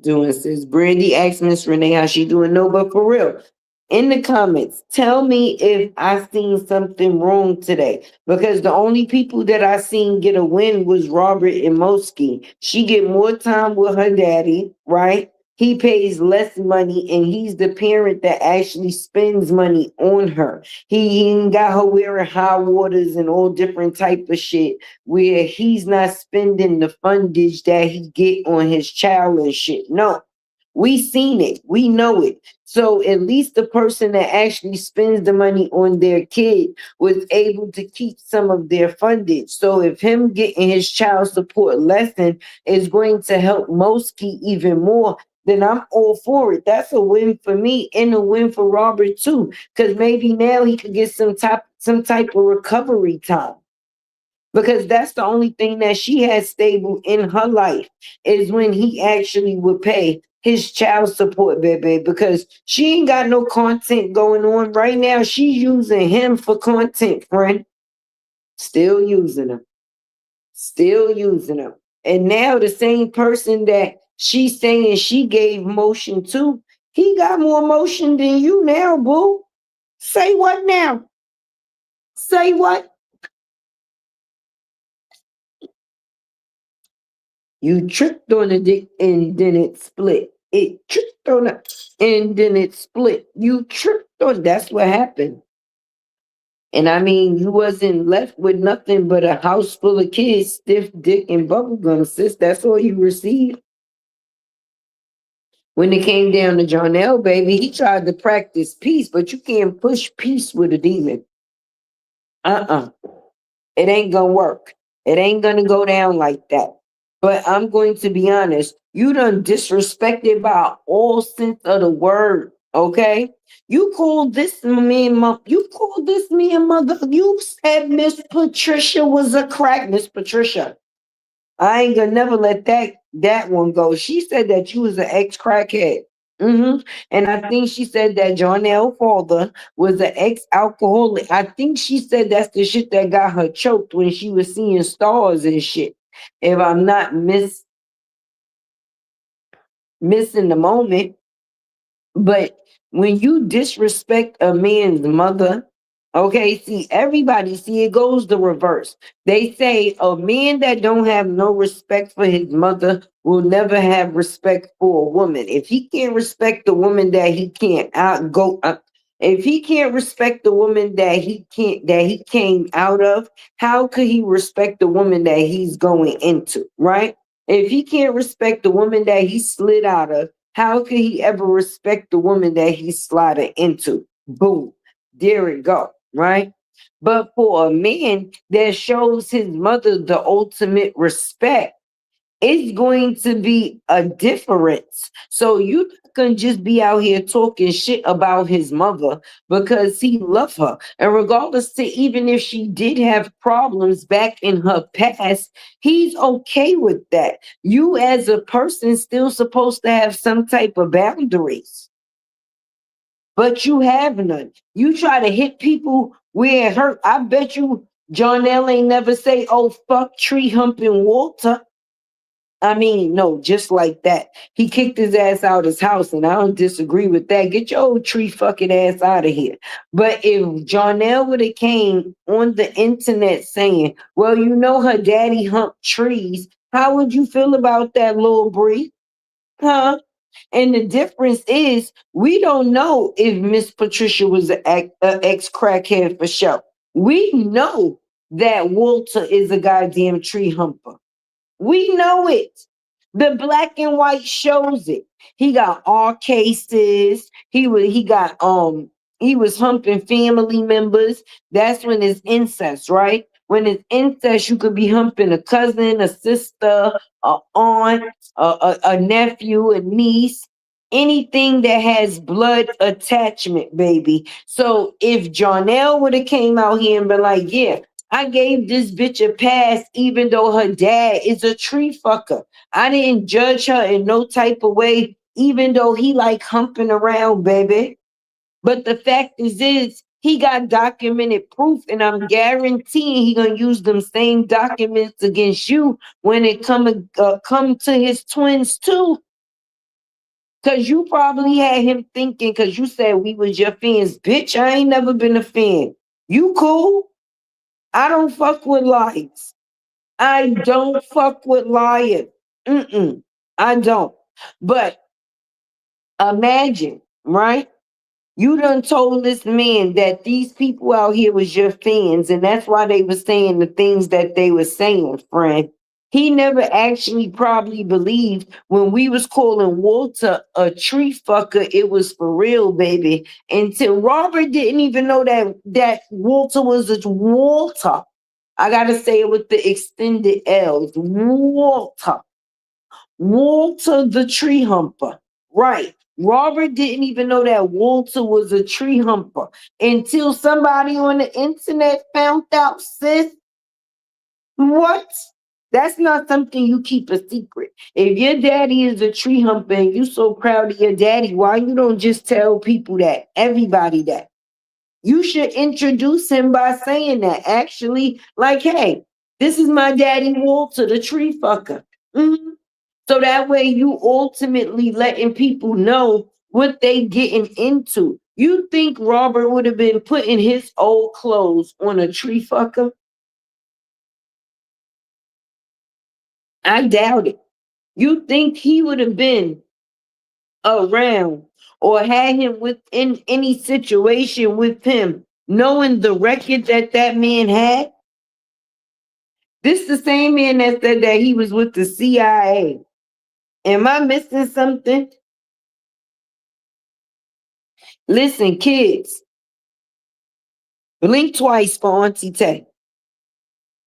doing, sis? Brandy asked Miss Renee how she doing. No, but for real, in the comments, tell me if I seen something wrong today. Because the only people that I seen get a win was Robert and Mosky. She get more time with her daddy, right? He pays less money, and he's the parent that actually spends money on her. He ain't got her wearing high waters and all different type of shit, where he's not spending the fundage that he get on his child and shit. No, we seen it. We know it. So at least the person that actually spends the money on their kid was able to keep some of their fundage. So if him getting his child support lesson is going to help Mosky even more, then I'm all for it. That's a win for me and a win for Robert too. Because maybe now he could get some type of recovery time. Because that's the only thing that she has stable in her life is when he actually would pay his child support, baby. Because she ain't got no content going on right now. She's using him for content, friend. Still using him. Still using him. And now the same person that she's saying she gave motion to, he got more motion than you now, boo. Say what now? Say what? You tripped on the dick and then it split. It tripped on it and then it split. You tripped on, that's what happened. And I mean, you wasn't left with nothing but a house full of kids, stiff dick and bubblegum, sis. That's all you received. When it came down to Jonelle, baby, he tried to practice peace, but you can't push peace with a demon. It ain't gonna work. It ain't gonna go down like that. But I'm going to be honest, you done disrespected by all sense of the word, okay? You called this man, you called this man mother. You said Miss Patricia was a crack, Miss Patricia. I ain't gonna never let that one go. She said that you was an ex-crackhead. And I think she said that Jonelle father was an ex-alcoholic. I think she said that's the shit that got her choked when she was seeing stars and shit. If I'm not missing the moment. But when you disrespect a man's mother, okay, see, everybody, see, it goes the reverse. They say a man that don't have no respect for his mother will never have respect for a woman. If he can't respect the woman that he can't if he can't respect the woman that he came out of, how could he respect the woman that he's going into, right? If he can't respect the woman that he slid out of, how could he ever respect the woman that he slided into? Boom. There it go, right? But for a man that shows his mother the ultimate respect, it's going to be a difference. So you can just be out here talking shit about his mother because he loved her. And regardless to even if she did have problems back in her past, he's okay with that. You as a person still supposed to have some type of boundaries. But you have none. You try to hit people where it hurt. I bet you John L. ain't never say, oh, fuck tree humping Walter. I mean, no, just like that. He kicked his ass out his house, and I don't disagree with that. Get your old tree fucking ass out of here. But if Jonelle would have came on the internet saying, well, you know her daddy humped trees, how would you feel about that, little Bree? Huh? And the difference is, we don't know if Miss Patricia was an ex crackhead for sure. We know that Walter is a goddamn tree humper. We know it. The black and white shows it. He got all cases. He was humping family members. That's when it's incest, right? When it's incest, you could be humping a cousin, a sister, a aunt, a nephew, a niece, anything that has blood attachment, baby. So if Jonelle would have came out here and been like, yeah, I gave this bitch a pass even though her dad is a tree fucker. I didn't judge her in no type of way, even though he like humping around, baby. But the fact is he got documented proof, and I'm guaranteeing he gonna use them same documents against you when it come to his twins too. Cause you probably had him thinking, cause you said we was your fans. Bitch, I ain't never been a fan. You cool? I don't fuck with liars. I don't fuck with liars. I don't. But imagine, right? You done told this man that these people out here was your fans, and that's why they were saying the things that they were saying, friend. He never actually probably believed when we was calling Walter a tree fucker, it was for real, baby. Until Robert didn't even know that Walter was a Walter. I gotta say it with the extended L's. Walter. Walter the tree humper. Right. Robert didn't even know that Walter was a tree humper until somebody on the internet found out, sis. What? That's not something you keep a secret. If your daddy is a tree humper and you so proud of your daddy, why you don't just tell people that? Everybody that. You should introduce him by saying that. Actually, like, hey, this is my daddy Walter, the tree fucker. Mhm. So that way you ultimately letting people know what they getting into. You think Robert would have been putting his old clothes on a tree fucker? I doubt it. You think he would have been around or had him within any situation with him, knowing the record that man had? This the same man that said that he was with the CIA. Am I missing something? Listen, kids, blink twice for Auntie Tay.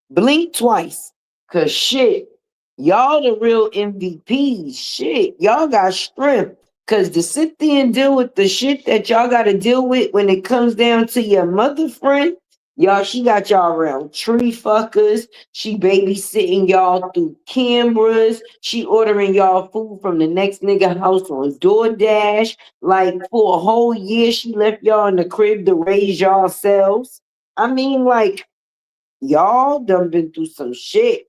Blink twice. Cause shit, y'all the real MVPs. Shit, y'all got strength. Cause to sit there and deal with the shit that y'all gotta deal with when it comes down to your mother friend, y'all, she got y'all around tree fuckers. She babysitting y'all through cameras. She ordering y'all food from the next nigga house on DoorDash. Like for a whole year, she left y'all in the crib to raise y'all selves. I mean, like, y'all done been through some shit.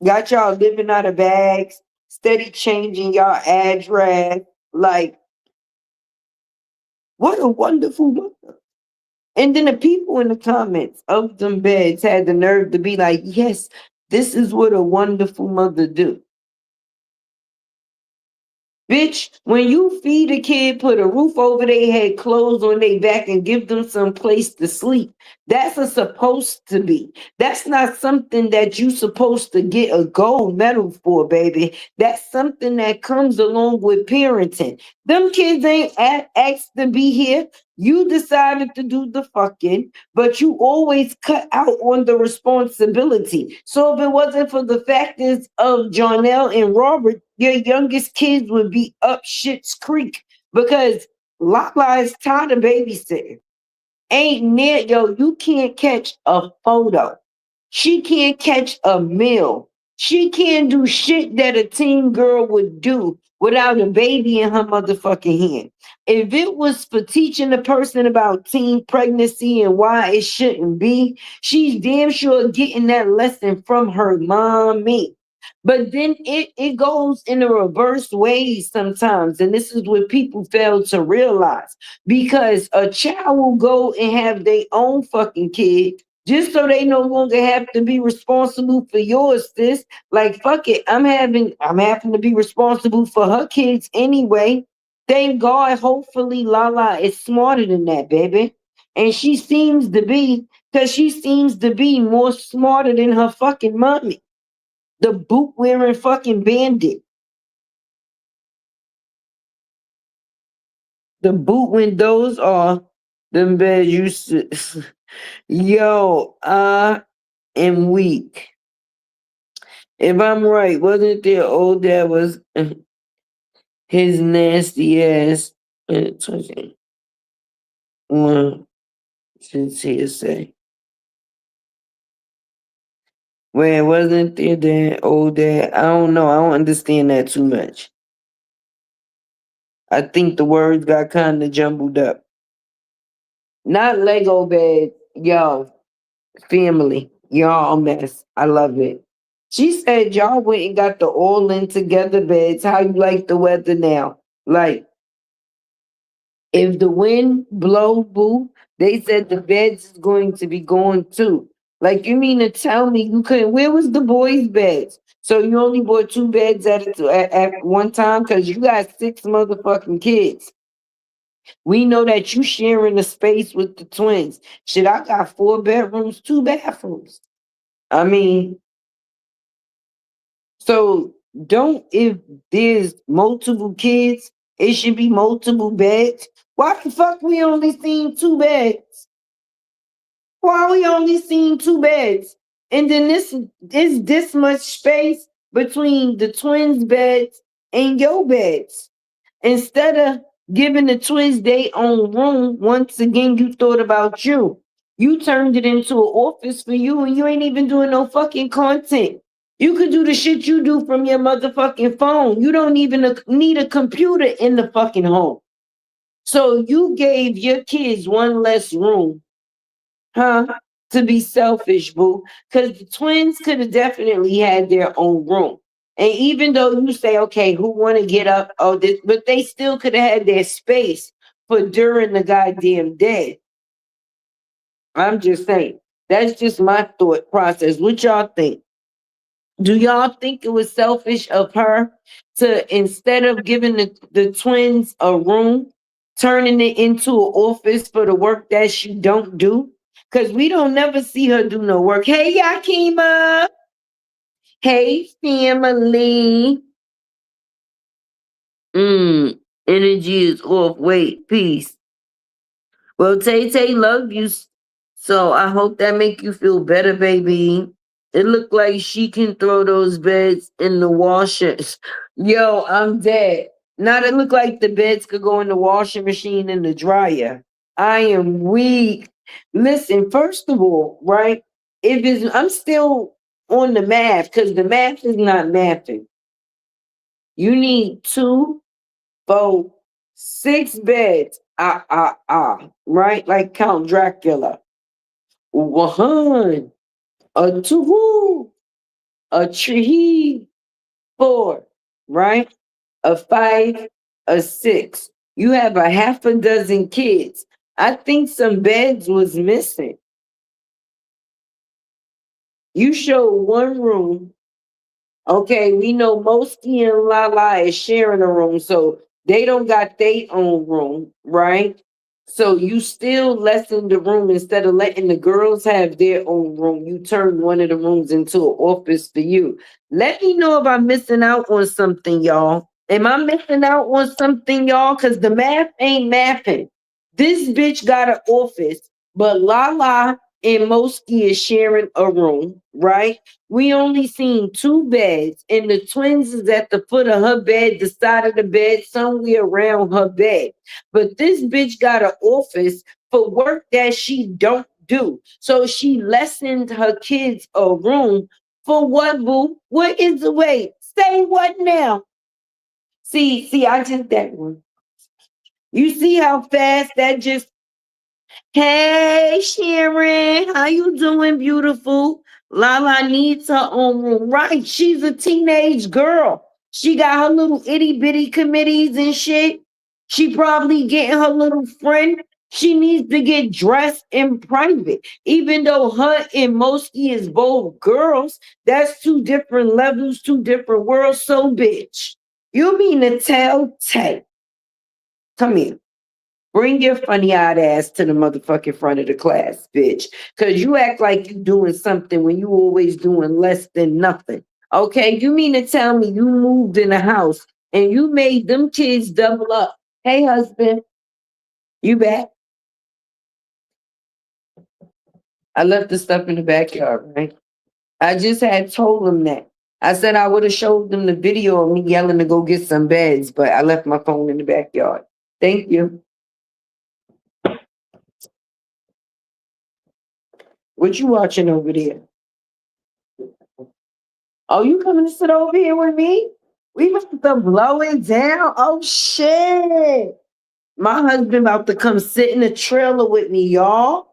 Got y'all living out of bags, steady changing y'all address. Like, what a wonderful mother. And then the people in the comments of them beds had the nerve to be like, yes, this is what a wonderful mother do. Bitch, when you feed a kid, put a roof over their head, clothes on their back, and give them some place to sleep, that's a supposed to be. That's not something that you supposed to get a gold medal for, baby. That's something that comes along with parenting. Them kids ain't asked to be here. You decided to do the fucking, but you always cut out on the responsibility. So if it wasn't for the factors of Jonelle and Robert, your youngest kids would be up shit's creek because Lala is tired of babysitting. Ain't near, yo, you can't catch a photo. She can't catch a meal. She can't do shit that a teen girl would do without a baby in her motherfucking hand. If it was for teaching a person about teen pregnancy and why it shouldn't be, she's damn sure getting that lesson from her mommy. But then it goes in a reverse way sometimes. And this is what people fail to realize. Because a child will go and have their own fucking kid just so they no longer have to be responsible for yours, sis. Like, fuck it. I'm having to be responsible for her kids anyway. Thank God, hopefully Lala is smarter than that, baby. And she seems to be, because she seems to be more smarter than her fucking mommy. The boot wearing fucking bandit. The boot windows are them beds you yo, I am weak. If I'm right, wasn't there old dad was his nasty ass one since he say. Where wasn't there that old dad? I don't know. I don't understand that too much. I think the words got kind of jumbled up. Not Lego bed, yo. Family, y'all a mess. I love it. She said y'all went and got the all in together beds. How you like the weather now? Like, if the wind blow, boo, they said the beds is going to be going too. Like, you mean to tell me you couldn't? Where was the boys' beds? So you only bought 2 beds at one time because you got 6 motherfucking kids. We know that you sharing the space with the twins. Shit, I got 4 bedrooms, 2 bathrooms. I mean, so don't, if there's multiple kids, it should be multiple beds. Why the fuck we only seen 2 beds? Why we only seen 2 beds? And then this much space between the twins' beds and your beds. Instead of giving the twins their own room, once again, you thought about you. You turned it into an office for you, and you ain't even doing no fucking content. You could do the shit you do from your motherfucking phone. You don't even need a computer in the fucking home. So you gave your kids one less room, huh? To be selfish, boo. Because the twins could have definitely had their own room. And even though you say, okay, who want to get up? Oh, this, but they still could have had their space for during the goddamn day. I'm just saying. That's just my thought process. What y'all think? Do y'all think it was selfish of her to, instead of giving the twins a room, turning it into an office for the work that she don't do? Because we don't never see her do no work. Hey, Yakima. Hey, family. Energy is off. Wait, peace. Well, Tay Tay love you, so I hope that make you feel better, baby. It look like she can throw those beds in the washers. Yo, I'm dead. Now it look like the beds could go in the washing machine and the dryer. I am weak. Listen, first of all, right? If it's, I'm still on the math because the math is not mathing. You need 2, 4, 6 beds. Right? Like Count Dracula. 1, a 2, a 3, 4, right? A 5, a 6. You have a half a dozen kids. I think some beds was missing. You show 1 room. Okay, we know Mosky and Lala is sharing a room, so they don't got their own room, right? So you still lessen the room instead of letting the girls have their own room. You turn one of the rooms into an office for you. Let me know if I'm missing out on something, y'all. Am I missing out on something, y'all? Because the math ain't mathing. This bitch got an office, but Lala and Moski is sharing a room, right? We only seen two beds, and the twins is at the foot of her bed, the side of the bed, somewhere around her bed. But this bitch got an office for work that she don't do. So she lessened her kids a room for what, boo? What is the way? Say what now? See, I just that one. You see how fast that just. Hey Sharon, how you doing, beautiful? Lala needs her own room. Right, she's a teenage girl. She got her little itty bitty committees and shit. She probably getting her little friend. She needs to get dressed in private. Even though her and Moski is both girls, that's two different levels, two different worlds. So, bitch, you mean to tell Tay? Come here. Bring your funny-eyed ass to the motherfucking front of the class, bitch. Because you act like you doing something when you always doing less than nothing. Okay? You mean to tell me you moved in a house and you made them kids double up. Hey, husband, you back? I left the stuff in the backyard, right? I just had told them that. I said I would have showed them the video of me yelling to go get some beds, but I left my phone in the backyard. Thank you. What you watching over there? Oh, you coming to sit over here with me? We about to blow it down. Oh shit. My husband about to come sit in the trailer with me, y'all.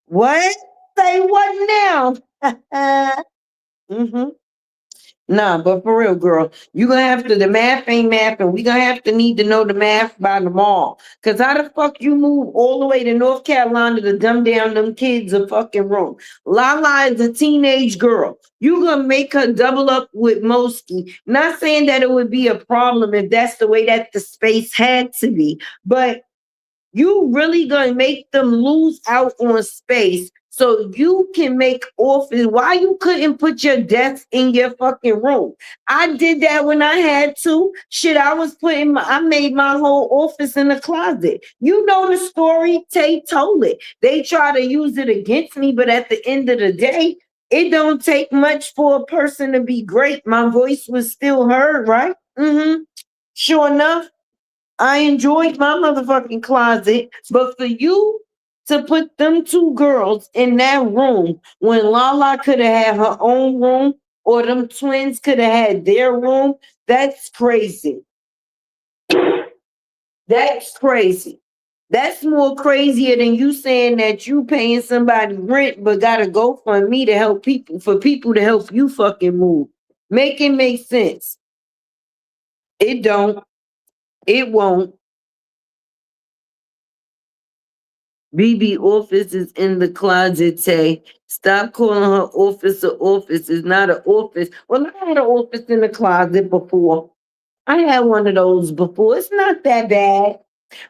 What? Say what now? mm-hmm. Nah, but for real, girl, you gonna have to, the math ain't math, and we gonna have to need to know the math by tomorrow. Cause how the fuck you move all the way to North Carolina to dumb down them kids a fucking room? Lala is a teenage girl. You gonna make her double up with Moski. Not saying that it would be a problem if that's the way that the space had to be, but you really gonna make them lose out on space so you can make office. Why you couldn't put your desk in your fucking room? I did that when I had to. Shit, I made my whole office in the closet. You know the story, Tay told it. They try to use it against me, but at the end of the day, it don't take much for a person to be great. My voice was still heard, right? Mm-hmm. Sure enough, I enjoyed my motherfucking closet, but for you to put them two girls in that room when Lala could have had her own room or them twins could have had their room, that's crazy. That's crazy. That's more crazier than you saying that you paying somebody rent but gotta go for me to help people, for people to help you fucking move. Make it make sense. It don't. It won't. BB office is in the closet, Tay. Stop calling her office an office. It's not an office. Well, I had an office in the closet before. I had one of those before. It's not that bad.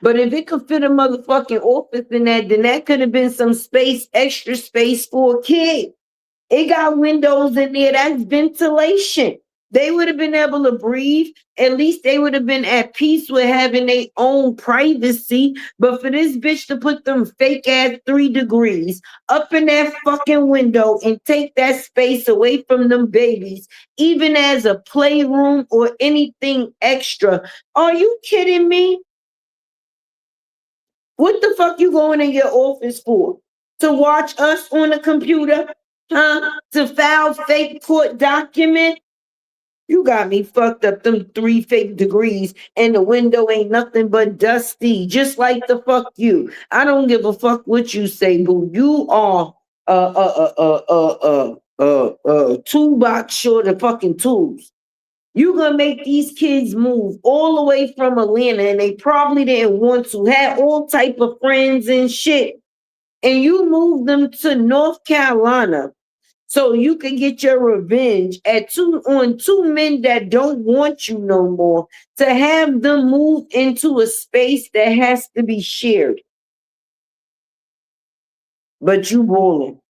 But if it could fit a motherfucking office in that, then that could have been some space, extra space for a kid. It got windows in there. That's ventilation. They would have been able to breathe. At least they would have been at peace with having their own privacy. But for this bitch to put them fake ass 3 degrees up in that fucking window and take that space away from them babies, even as a playroom or anything extra, are you kidding me? What the fuck you going in your office for? To watch us on the computer? Huh? To file fake court document? You got me fucked up them 3 fake degrees and the window ain't nothing but dusty, just like the fuck you. I don't give a fuck what you say, boo. You are toolbox short of fucking tools. You gonna make these kids move all the way from Atlanta and they probably didn't want to, have all type of friends and shit. And you move them to North Carolina so you can get your revenge on two men that don't want you no more, to have them move into a space that has to be shared. But you rolling,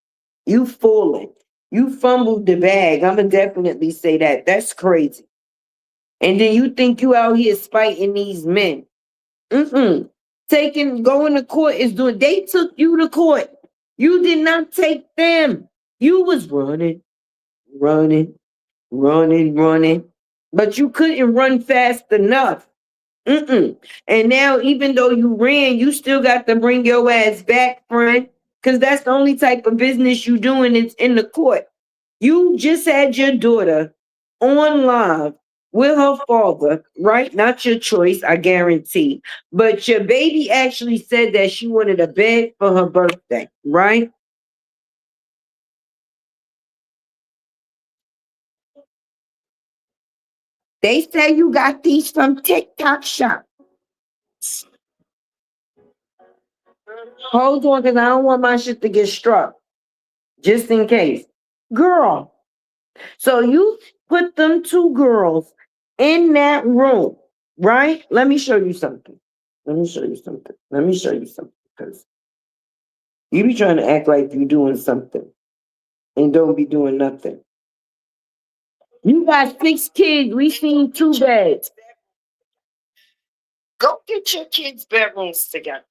you falling, you fumbled the bag. I'ma definitely say that. That's crazy. And then you think you out here spiting these men. Mm-mm. Going to court is doing. They took you to court. You did not take them. You was running, running, running, but you couldn't run fast enough. And now, even though you ran, you still got to bring your ass back, friend, because that's the only type of business you doing. It's in the court. You just had your daughter on live with her father, right? Not your choice, I guarantee. But your baby actually said that she wanted a bed for her birthday, right? They say you got these from TikTok shop. Hold on, because I don't want my shit to get struck. Just in case. Girl. So you put them two girls in that room, right? Let me show you something. Let me show you something. Let me show you something. Because you be trying to act like you doing something and don't be doing nothing. You got 6 kids. We seen 2 beds. Go get your kids' bedrooms together.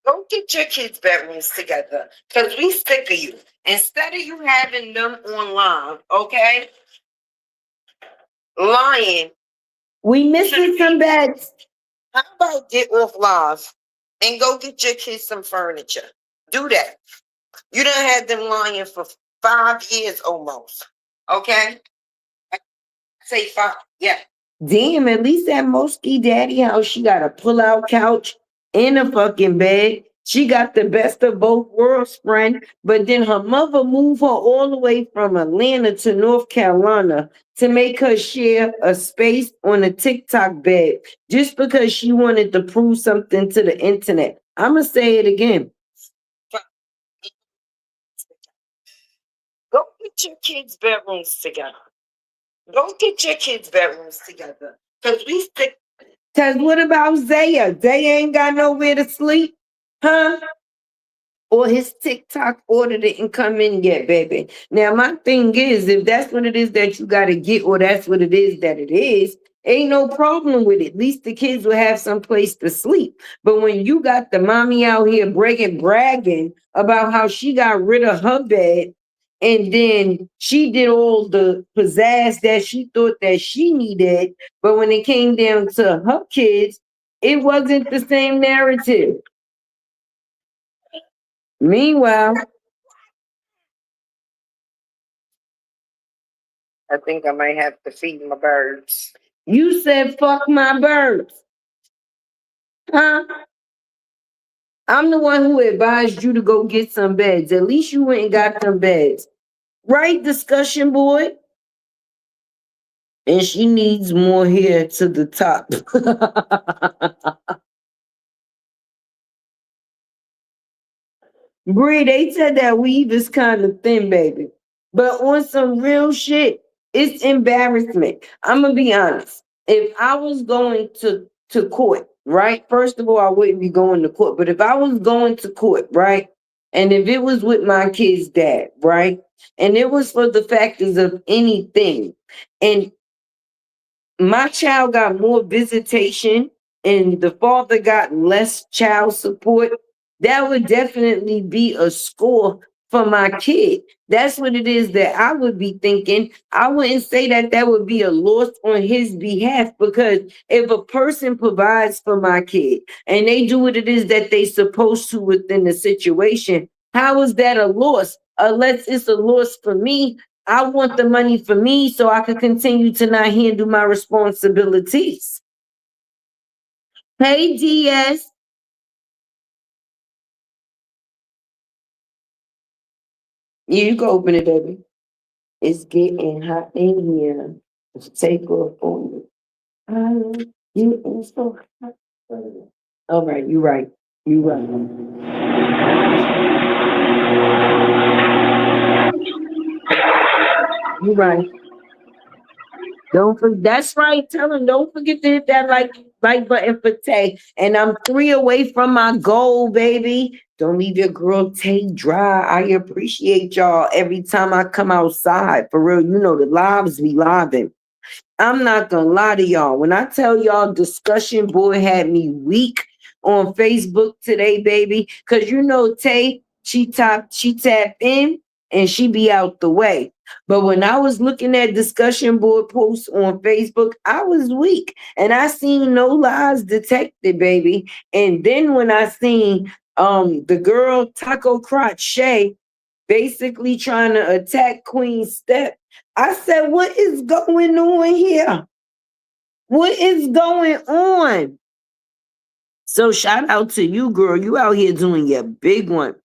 Go get your kids' bedrooms together. Because we sick of you. Instead of you having them online, okay? Lying. We missing some beds. How about get off live and go get your kids some furniture? Do that. You done had them lying for 5 years almost. Okay? Say 5. Yeah. Damn, at least that Mosky Daddy house, she got a pull-out couch and a fucking bed. She got the best of both worlds, friend. But then her mother moved her all the way from Atlanta to North Carolina to make her share a space on a TikTok bed just because she wanted to prove something to the internet. I'm going to say it again. Go get your kids' bedrooms together. Go get your kids' bedrooms together. Because what about Zaya? Zaya ain't got nowhere to sleep, huh? Or his TikTok order didn't come in yet, baby. Now, my thing is, if that's what it is that you got to get, or that's what it is that it is, ain't no problem with it. At least the kids will have some place to sleep. But when you got the mommy out here bragging about how she got rid of her bed, and then she did all the pizzazz that she thought that she needed, but when it came down to her kids, it wasn't the same narrative. Meanwhile, I think I might have to feed my birds. You said fuck my birds. Huh? I'm the one who advised you to go get some beds. At least you went and got some beds. Right, discussion board? And she needs more hair to the top. Bree, they said that weave is kind of thin, baby. But on some real shit, it's embarrassment. I'm going to be honest. If I was going to court, right? First of all, I wouldn't be going to court. But if I was going to court, right? And if it was with my kid's dad, right? And it was for the factors of anything. And my child got more visitation and the father got less child support, that would definitely be a score for my kid. That's what it is that I would be thinking. I wouldn't say that that would be a loss on his behalf, because if a person provides for my kid and they do what it is that they supposed to within the situation, how is that a loss? Unless it's a loss for me. I want the money for me so I can continue to not handle my responsibilities. Hey, DS. Yeah, you can open it, baby. It's getting hot in here. Let's take off on you. You are so hot. All right, you're right. You're right. You're right. That's right. Tell him, don't forget to hit that like button for Tay. And I'm 3 away from my goal, baby. Don't leave your girl Tay dry. I appreciate y'all every time I come outside. For real, you know the lives be living. I'm not gonna lie to y'all. When I tell y'all discussion boy had me weak on Facebook today, baby. Cause you know Tay, she tap in and she be out the way. But when I was looking at discussion board posts on Facebook, I was weak and I seen no lies detected, baby. And then when I seen the girl Taco Crotch Shay basically trying to attack Queen Step, I said, what is going on here? What is going on? So shout out to you, girl. You out here doing your big one.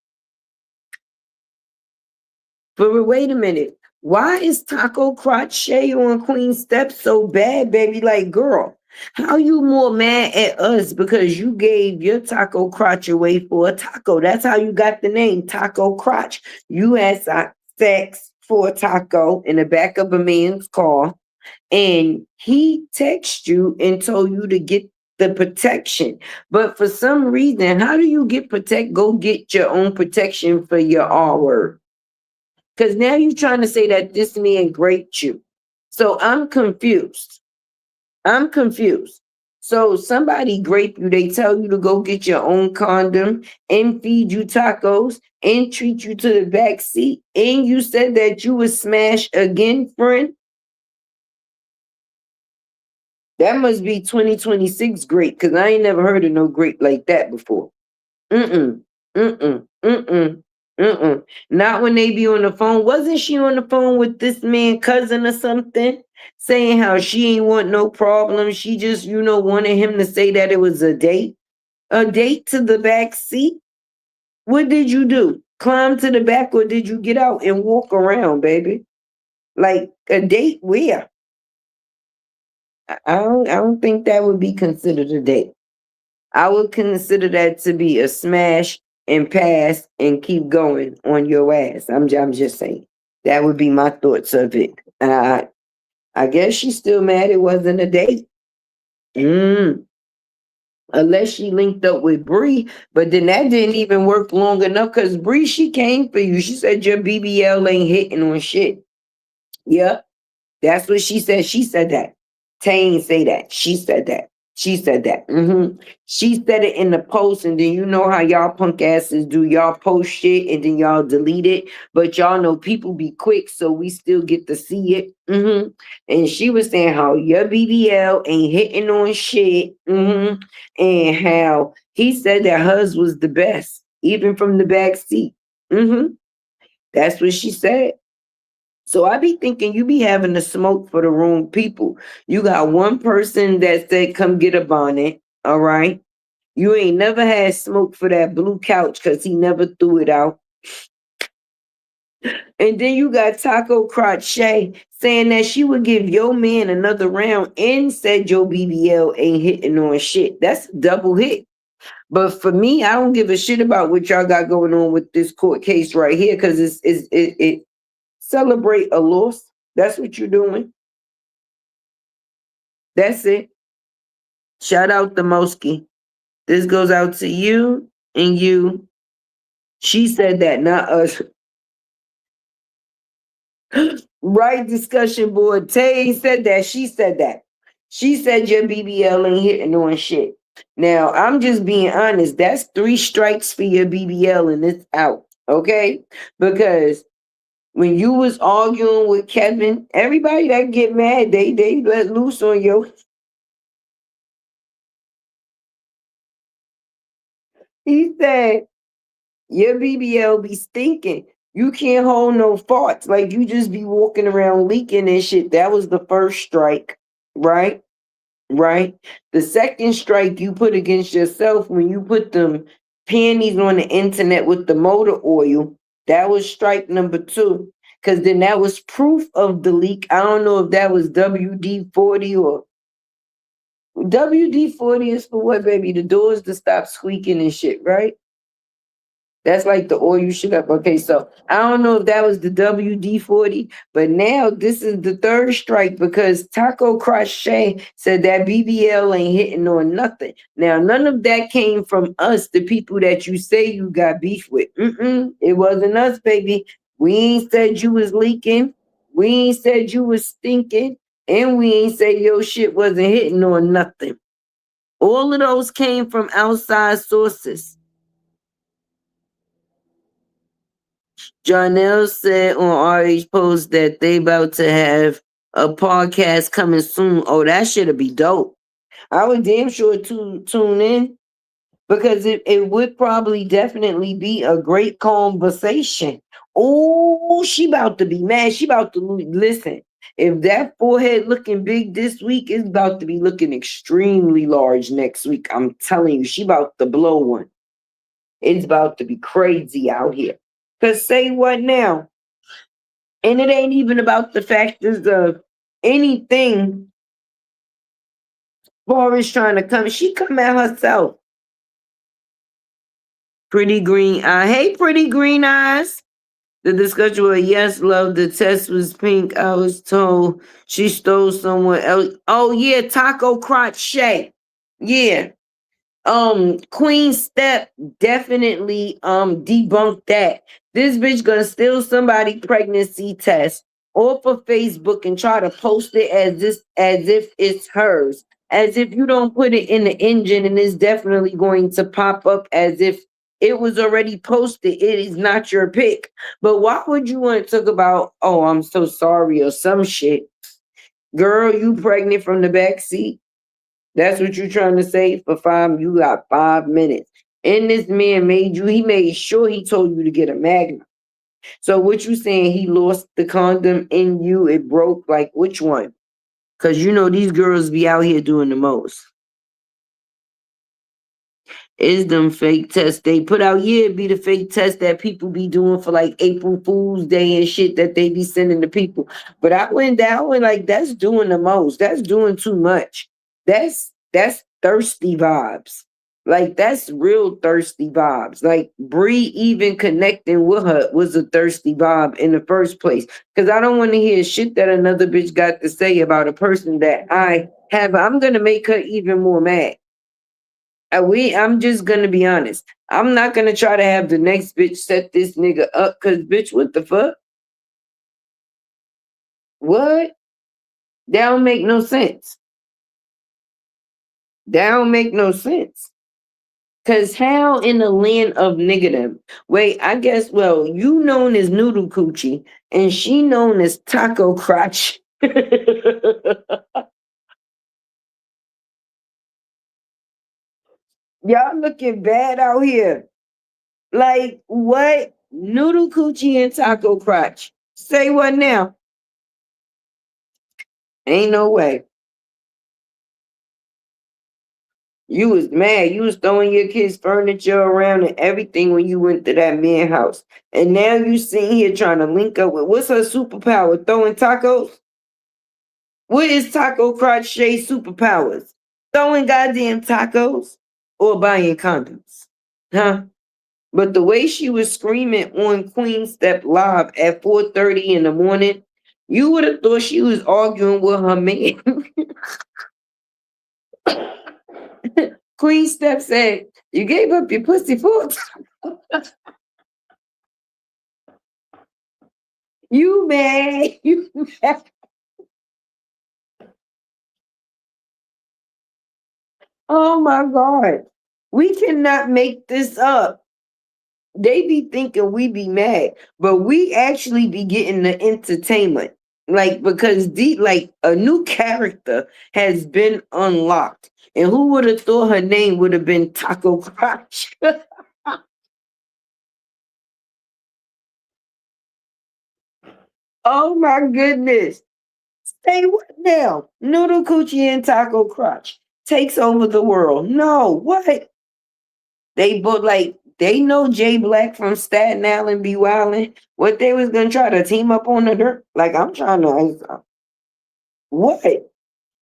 But wait a minute. Why is Taco Crotch Shay on Queen Step so bad, baby? Like, girl, how you more mad at us because you gave your taco crotch away for a taco? That's how you got the name, Taco Crotch. You had sex for a taco in the back of a man's car, and he texted you and told you to get the protection. But for some reason, how do you go get your own protection for your R word? Because now you're trying to say that this man raped you. So I'm confused. So somebody grape you, they tell you to go get your own condom and feed you tacos and treat you to the back seat. And you said that you would smash again, friend. That must be 2026 grape, because I ain't never heard of no grape like that before. Mm-mm. Not when they be on the phone. Wasn't she on the phone with this man cousin or something, saying how she ain't want no problem? She just, wanted him to say that it was a date to the back seat. What did you do? Climb to the back, or did you get out and walk around, baby? Like a date where? I don't think that would be considered a date. I would consider that to be a smash and pass and keep going on your ass. I'm just saying. That would be my thoughts of it. I guess she's still mad it wasn't a date. Unless she linked up with Bree, but then that didn't even work long enough because Bree, she came for you. She said your BBL ain't hitting on shit. Yep. That's what she said. She said that. Tay ain't say that. She said that. She said that. She said it in the post, and then you know how y'all punk asses do. Y'all post shit and then y'all delete it. But y'all know people be quick, so we still get to see it. And she was saying how your BBL ain't hitting on shit. And how he said that hers was the best, even from the back seat. That's what she said. So I be thinking you be having the smoke for the wrong people. You got one person that said, come get a bonnet. All right. You ain't never had smoke for that blue couch because he never threw it out. And then you got Taco Crotch Shay saying that she would give your man another round and said your BBL ain't hitting on shit. That's a double hit. But for me, I don't give a shit about what y'all got going on with this court case right here because it celebrate a loss. That's what you're doing. That's it. Shout out to Moski. This goes out to you and you. She said that, not us. Right, discussion board. Tay said that. She said that. She said your BBL ain't hitting on shit. Now, I'm just being honest. That's 3 strikes for your BBL and it's out. Okay? Because when you was arguing with Kevin, everybody that get mad, they let loose on you. He said, your BBL be stinking. You can't hold no farts. Like, you just be walking around leaking and shit. That was the first strike, right? Right? The second strike you put against yourself when you put them panties on the internet with the motor oil. That was strike number 2. Because then that was proof of the leak. I don't know if that was WD-40 or... WD-40 is for what, baby? The doors to stop squeaking and shit, right? That's like the oil shit up. Okay, so I don't know if that was the WD-40, but now this is the 3rd strike because Taco Crotch Shay said that BBL ain't hitting on nothing. Now, none of that came from us, the people that you say you got beef with. It wasn't us, baby. We ain't said you was leaking. We ain't said you was stinking. And we ain't say your shit wasn't hitting on nothing. All of those came from outside sources. Jarnell said on RH Post that they about to have a podcast coming soon. Oh, that should be dope. I would damn sure tune in because it would probably definitely be a great conversation. Oh, she about to be mad. She about to listen. If that forehead looking big this week, it's about to be looking extremely large next week. I'm telling you, she about to blow one. It's about to be crazy out here. Cause say what now? And it ain't even about the factors of anything Boris trying to come. She come at herself. Pretty green eye. Hey, pretty green eyes. The discussion was yes, love. The test was pink. I was told she stole someone else. Oh yeah, Taco Crotch Shay. Yeah. Queen Step definitely debunked that. This bitch gonna steal somebody pregnancy test off of Facebook and try to post it as if it's hers. As if you don't put it in the engine and it's definitely going to pop up as if it was already posted. It is not your pick. But why would you want to talk about, oh, I'm so sorry or some shit? Girl, you pregnant from the back seat. That's what you're trying to say for you got 5 minutes. And this man he made sure he told you to get a Magnum. So what you saying, he lost the condom in you, it broke, like which one? Because you know these girls be out here doing the most. Is them fake tests they put out? Yeah, it be the fake tests that people be doing for like April Fool's Day and shit that they be sending to people. But I went down and like that's doing the most. That's doing too much. That's thirsty vibes. Like that's real thirsty vibes. Like Bree even connecting with her was a thirsty vibe in the first place. Cause I don't want to hear shit that another bitch got to say about a person that I have. I'm gonna make her even more mad. I'm just gonna be honest. I'm not gonna try to have the next bitch set this nigga up. Cause bitch, what the fuck? What? That don't make no sense. That don't make no sense. Cause how in the land of niggerdom? Wait, I guess, well, you known as Noodle Coochie and she known as Taco Crotch. Y'all looking bad out here. Like what? Noodle Coochie and Taco Crotch. Say what now? Ain't no way. You was mad. You was throwing your kids' furniture around and everything when you went to that man house. And now you sitting here trying to link up with what's her superpower? Throwing tacos? What is Taco Crotch Shay's superpowers? Throwing goddamn tacos or buying condoms? Huh? But the way she was screaming on Queen Step Live at 4:30 in the morning, you would have thought she was arguing with her man. Queen Step said, you gave up your pussy full time. You mad. You mad. Oh my God. We cannot make this up. They be thinking we be mad, but we actually be getting the entertainment. Like, because like a new character has been unlocked. And who would have thought her name would have been Taco Crotch? Oh my goodness. Say what now? Noodle Coochie and Taco Crotch takes over the world. No, what? They both like they know Jay Black from Staten Island be wildin'. What they was gonna try to team up on the dirt? Like I'm trying to what?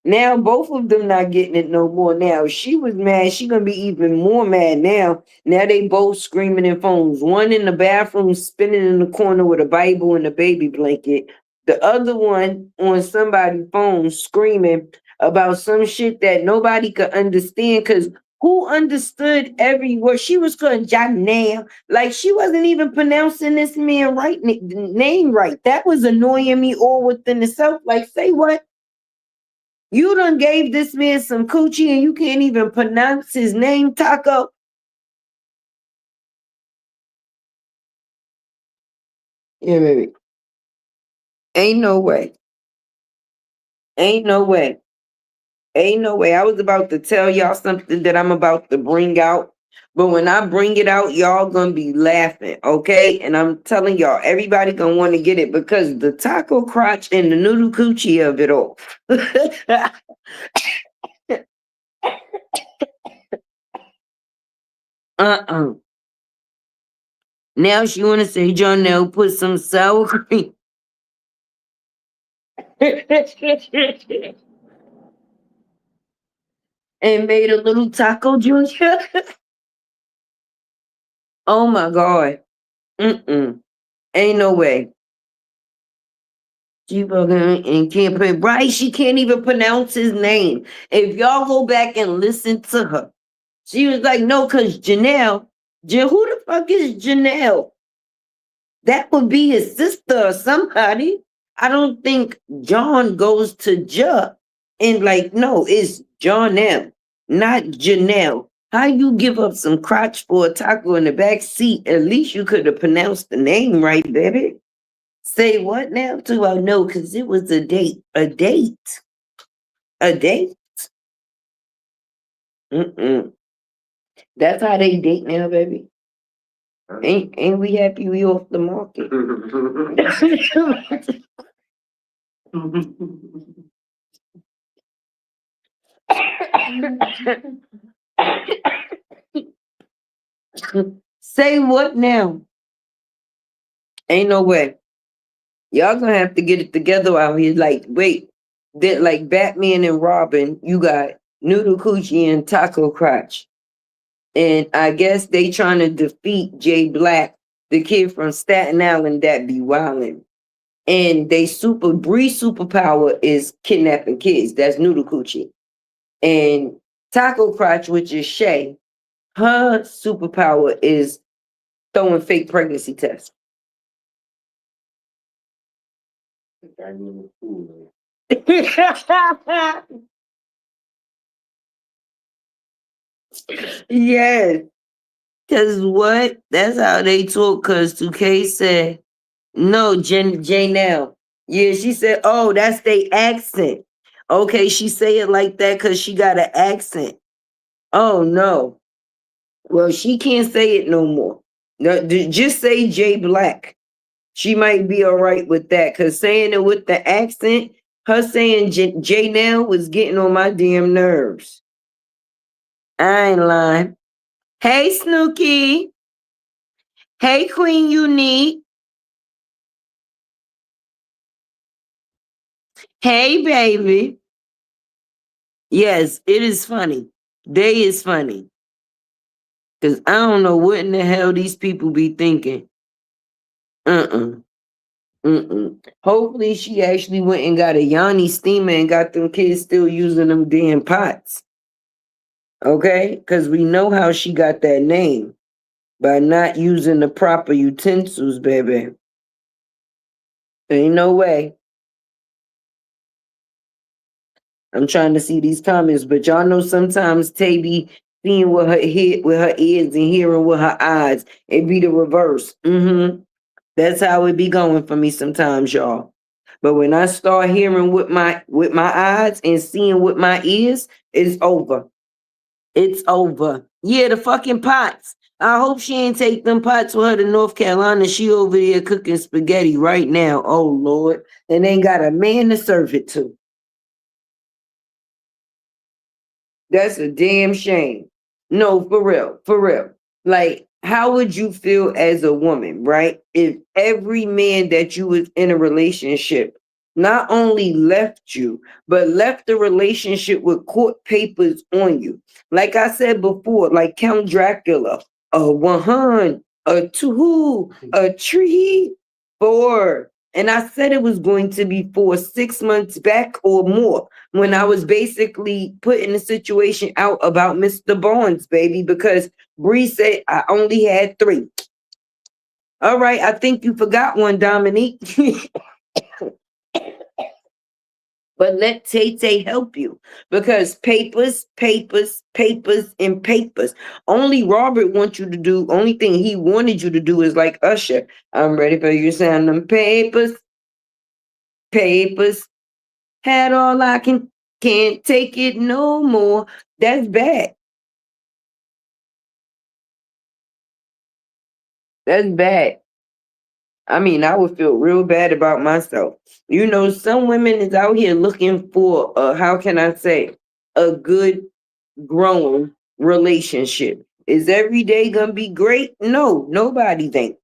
Now both of them not getting it no more. Now she was mad. She gonna be even more mad now. Now they both screaming in phones. One in the bathroom spinning in the corner with a Bible and a baby blanket. The other one on somebody's phone screaming about some shit that nobody could understand. Cause who understood every word? She was calling Janelle. Like she wasn't even pronouncing this man name right. That was annoying me all within itself. Like say what? You done gave this man some coochie and you can't even pronounce his name, Taco. Yeah, baby. Ain't no way. Ain't no way. Ain't no way. I was about to tell y'all something that I'm about to bring out. But when I bring it out, y'all gonna be laughing, okay? And I'm telling y'all, everybody gonna want to get it because the taco crotch and the noodle coochie of it all. Now she wanna say Jonelle put some sour cream. And made a little taco Junior. Oh my God. Ain't no way. She fucking and can't put right. She can't even pronounce his name. If y'all go back and listen to her, she was like, no, because Janelle, who the fuck is Janelle? That would be his sister or somebody. I don't think John goes to Ja and like, no, it's Jonelle, not Janelle. How you give up some crotch for a taco in the back seat? At least you could have pronounced the name right, baby. Say what now? Do I know? Because it was a date. A date. A date. That's how they date now, baby. Ain't we happy we off the market? Say what now? Ain't no way. Y'all gonna have to get it together out here. Like, wait, that like Batman and Robin, you got Noodle Coochie and Taco Crotch. And I guess they trying to defeat Jay Black, the kid from Staten Island that be wildin'. And they Bree's superpower is kidnapping kids. That's Noodle Coochie. And Taco Crotch, which is Shay, her superpower is throwing fake pregnancy tests. Yes. Cause what? That's how they talk. Cause 2K said, no, Janelle. Yeah, she said, oh, that's they accent. Okay, she say it like that because she got an accent. Oh no. Well, she can't say it no more. No, just say Jay Black. She might be all right with that. Cause saying it with the accent, her saying Jay now was getting on my damn nerves. I ain't lying. Hey, Snooky. Hey, Queen Unique. Hey, baby. Yes, it is funny. They is funny. Because I don't know what in the hell these people be thinking. Hopefully she actually went and got a Yanni steamer and got them kids still using them damn pots. Okay? Because we know how she got that name. By not using the proper utensils, baby. Ain't no way. I'm trying to see these comments, but y'all know sometimes Tay be seeing with her head, with her ears and hearing with her eyes. It be the reverse. That's how it be going for me sometimes, y'all. But when I start hearing with my eyes and seeing with my ears, it's over. It's over. Yeah, the fucking pots. I hope she ain't take them pots with her to North Carolina. She over there cooking spaghetti right now. Oh Lord. And ain't got a man to serve it to. That's a damn shame. No, for real, for real. Like, how would you feel as a woman, right? If every man that you was in a relationship not only left you, but left the relationship with court papers on you. Like I said before, like Count Dracula, a 100, a 2, a 3, 4. And I said it was going to be for 6 months back or more when I was basically putting the situation out about Mr. Barnes, baby, because Bree said I only had 3. All right, I think you forgot one, Dominique. But let Tay help you because papers, papers, papers, and papers. Only Robert wants you to do, only thing he wanted you to do is like Usher. I'm ready for you to sign them papers, papers. Had all I can't take it no more. That's bad. That's bad. I mean, I would feel real bad about myself. You know, some women is out here looking for how can I say, a good growing relationship. Is every day gonna be great? No, nobody's ain't.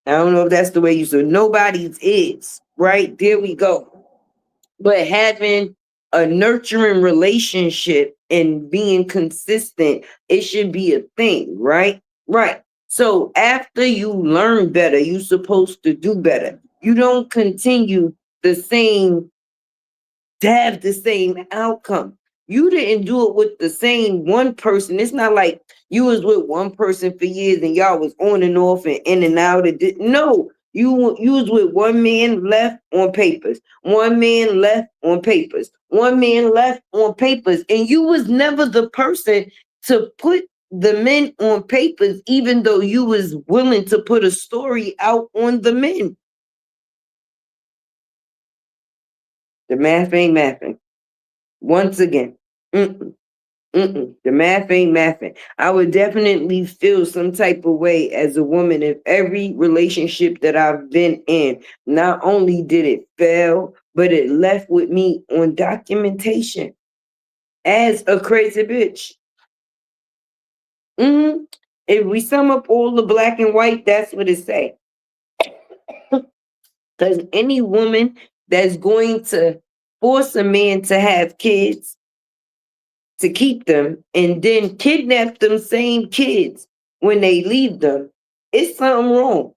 I don't know if that's the way you said nobody's is, right? There we go. But having a nurturing relationship and being consistent, it should be a thing, right? Right. So after you learn better, you're supposed to do better. You don't continue the same to have the same outcome. You didn't do it with the same one person. It's not like you was with one person for years and y'all was on and off and in and out. No, you was with one man left on papers, one man left on papers, one man left on papers, and you was never the person to put the men on papers, even though you was willing to put a story out on the men. The math ain't mathing. Once again. Mm-mm. The math ain't mathing. I would definitely feel some type of way as a woman if every relationship that I've been in, not only did it fail, but it left with me on documentation as a crazy bitch. If we sum up all the black and white, that's what it say. Because any woman that's going to force a man to have kids, to keep them, and then kidnap them same kids when they leave them, it's something wrong.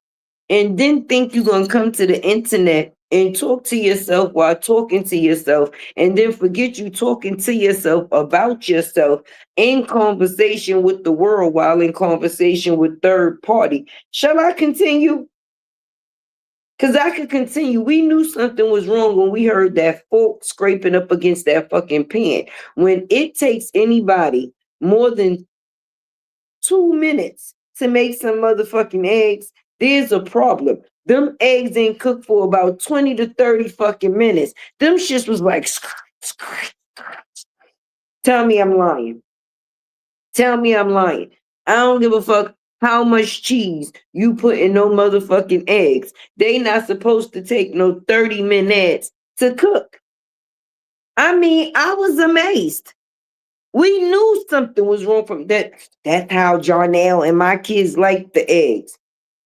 And then think you're going to come to the internet and talk to yourself while talking to yourself, and then forget you talking to yourself about yourself in conversation with the world while in conversation with third party. Shall I continue? Because I could continue. We knew something was wrong when we heard that fork scraping up against that fucking pan. When it takes anybody more than 2 minutes to make some motherfucking eggs, there's a problem. Them eggs ain't cooked for about 20 to 30 fucking minutes. Them shits was like, tell me I'm lying. Tell me I'm lying. I don't give a fuck how much cheese you put in no motherfucking eggs. They not supposed to take no 30 minutes to cook. I mean, I was amazed. We knew something was wrong from that. That's how Jarnell and my kids like the eggs.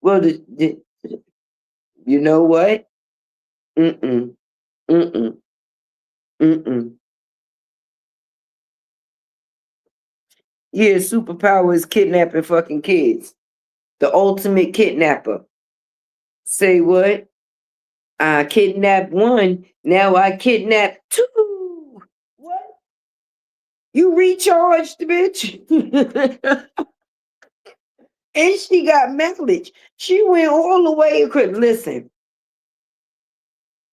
Well, you know what? Mm-mm. Mm-mm. Mm-mm. Yeah, superpower is kidnapping fucking kids. The ultimate kidnapper. Say what? I kidnapped one. Now I kidnapped two. What? You recharged, bitch. And she got mileage. She went all the way across. Listen,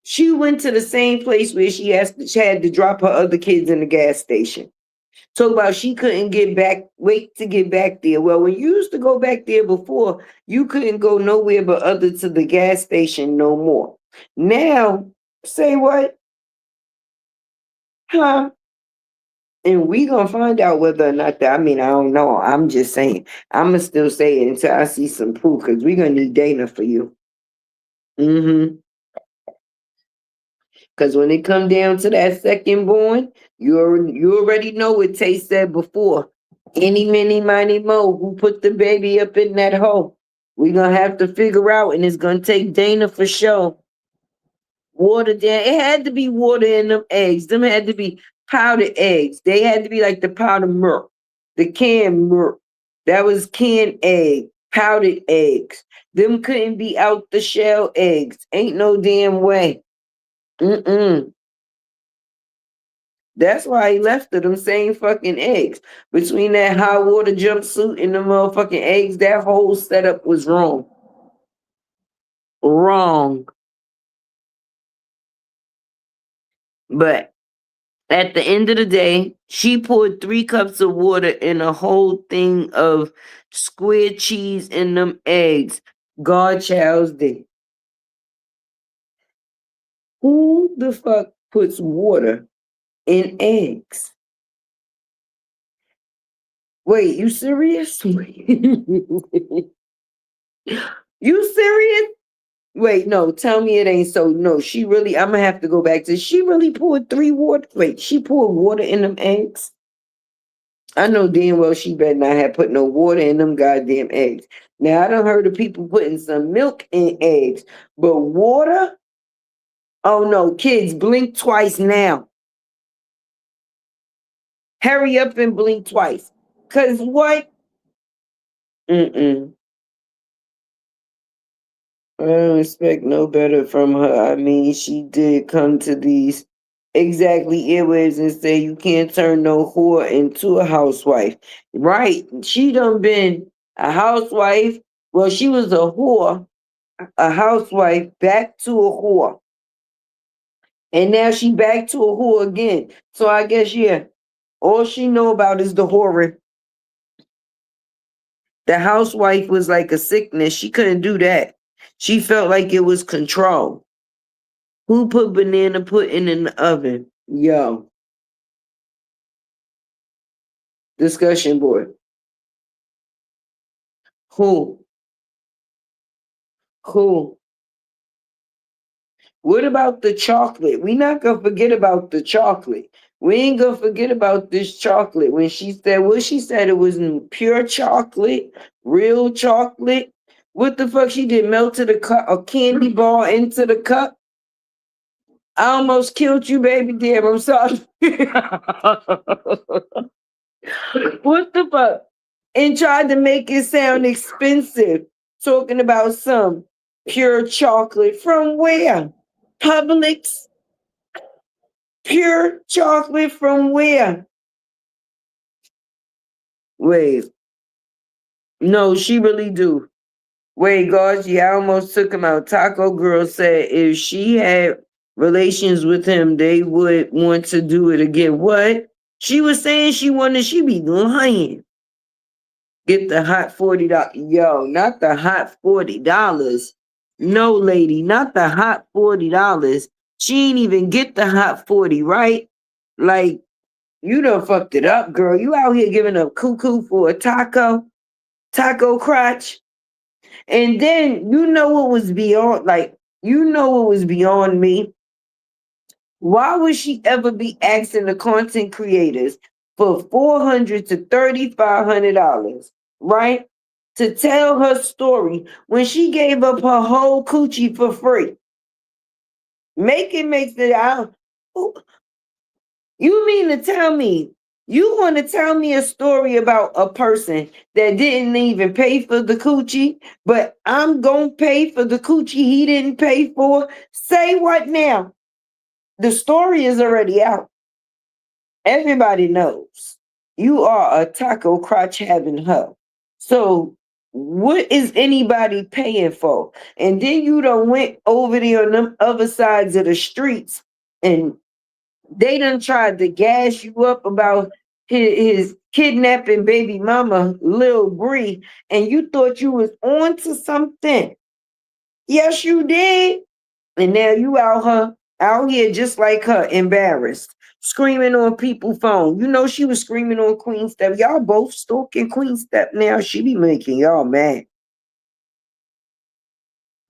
she went to the same place where she had to drop her other kids in the gas station. Talk about she couldn't wait to get back there. Well, when you used to go back there before, you couldn't go nowhere but other to the gas station no more. Now, say what? Huh? And we gonna find out whether or not that, I mean, I don't know. I'm just saying. I'ma still say it until I see some proof, because we're gonna need data for you. Because when it come down to that second born, you already know what Tay said before. Any, many, miny, mo, who put the baby up in that hole? We're gonna have to figure out, and it's gonna take Dana for sure. Water down. It had to be water in them eggs. Them had to be powdered eggs. They had to be like the powdered milk, the canned milk. That was canned egg, powdered eggs. Them couldn't be out the shell eggs. Ain't no damn way. That's why he left her them same fucking eggs. Between that high water jumpsuit and the motherfucking eggs, that whole setup was wrong. Wrong. But At the end of the day, she poured 3 cups of water in a whole thing of square cheese and them eggs. Godchild's day. Who the fuck puts water in eggs? Wait, you serious? You serious? Wait, no, tell me it ain't so. No, she really, I'm gonna have to go back to, she really poured 3 water. Wait, she poured water in them eggs? I know damn well she better not have put no water in them goddamn eggs. Now, I done heard of people putting some milk in eggs, but water? Oh no, kids, blink twice now. Hurry up and blink twice. Cause what? Mm-mm. I don't expect no better from her. I mean, she did come to these exactly airwaves and say you can't turn no whore into a housewife. Right. She done been a housewife. Well, she was a whore, a housewife, back to a whore. And now she back to a whore again. So I guess, yeah, all she know about is the whoring. The housewife was like a sickness. She couldn't do that. She felt like it was control. Who put banana pudding in the oven? Yo. Discussion board. Who? Who? What about the chocolate? We not gonna forget about the chocolate. We ain't gonna forget about this chocolate. When she said what she said, it was pure chocolate, real chocolate. What the fuck she did? Melted a candy bar into the cup? I almost killed you, baby. Damn, I'm sorry. What the fuck? And tried to make it sound expensive. Talking about some pure chocolate. From where? Publix? Pure chocolate from where? Wait. No, she really do. Wait, gosh, yeah, I almost took him out. Taco Girl said if she had relations with him, they would want to do it again. What? She was saying she be lying. Get the hot $40. Yo, not the hot $40. No, lady, not the hot $40. She ain't even get the hot 40, right? Like, you done fucked it up, girl. You out here giving up cuckoo for a taco crotch. And then you know what was beyond, me? Why would she ever be asking the content creators for $400 to $3,500, right? To tell her story when she gave up her whole coochie for free? Make it out. You mean to tell me you want to tell me a story about a person that didn't even pay for the coochie, but I'm going to pay for the coochie he didn't pay for? Say what now? The story is already out. Everybody knows you are a taco crotch having hoe. So what is anybody paying for? And then you done went over there on them other sides of the streets and they done tried to gas you up about his kidnapping baby mama, Lil Bree, and you thought you was on to something. Yes, you did. And now you out here just like her, embarrassed, screaming on people's phone. You know she was screaming on Queen Step. Y'all both stalking Queen Step now. She be making y'all mad.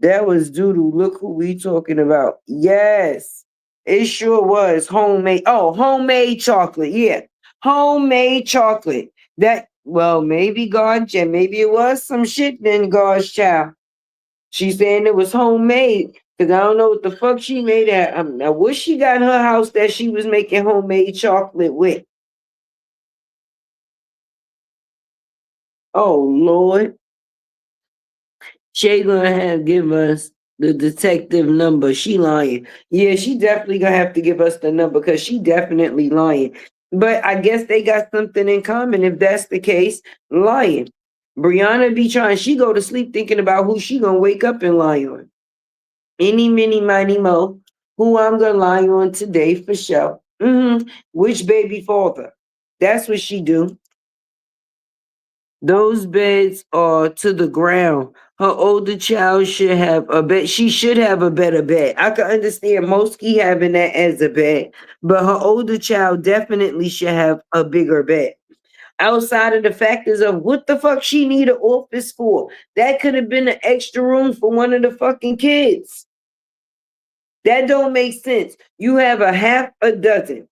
That was Doodoo. Look who we talking about. Yes, it sure was homemade. Oh, homemade chocolate. Yeah, homemade chocolate. That, well, maybe God, yeah, maybe it was some shit then, God's child. She's saying it was homemade because I don't know what the fuck she made at. Now, what she got in her house that she was making homemade chocolate with? Oh, Lord. Shay gonna give us the detective number. She lying. Yeah, she definitely gonna have to give us the number because she definitely lying. But I guess they got something in common. If that's the case, lying. Briana be trying. She go to sleep thinking about who she gonna wake up and lie on. Any, mini, miny, mo. Who I'm gonna lie on today for sure. Which baby father? That's what she do. Those beds are to the ground. Her older child should have a bed. She should have a better bed. I can understand Mosky having that as a bed, but her older child definitely should have a bigger bed. Outside of the factors of what the fuck she need an office for. That could have been an extra room for one of the fucking kids. That don't make sense. You have a half a dozen,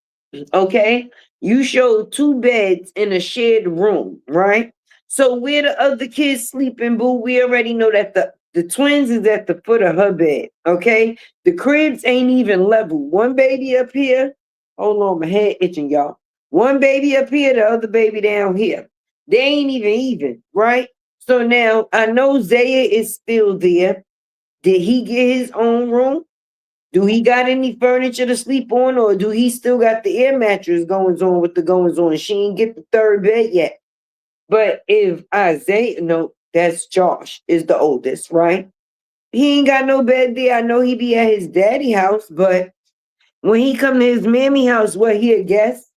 okay? You showed 2 beds in a shared room, right? So where the other kids sleeping, boo? We already know that the twins is at the foot of her bed, okay? The cribs ain't even level. One baby up here. Hold on, my head itching, y'all. One baby up here, the other baby down here. They ain't even, right? So now I know Zaya is still there. Did he get his own room? Do he got any furniture to sleep on, or do he still got the air mattress goings on with the goings on? She ain't get the 3rd bed yet. But if Isaiah, no, that's Josh, is the oldest, right? He ain't got no bed there. I know he be at his daddy house, but when he come to his mammy house, what he a guest?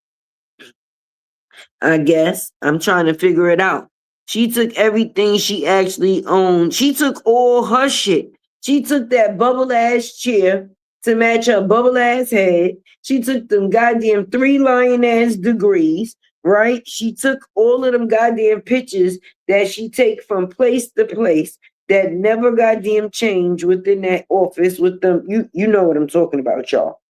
I guess. I'm trying to figure it out. She took everything she actually owned. She took all her shit. She took that bubble ass chair to match her bubble ass head. She took them goddamn 3 lion ass degrees, right? She took all of them goddamn pictures that she take from place to place that never goddamn change within that office with them. You know what I'm talking about, y'all.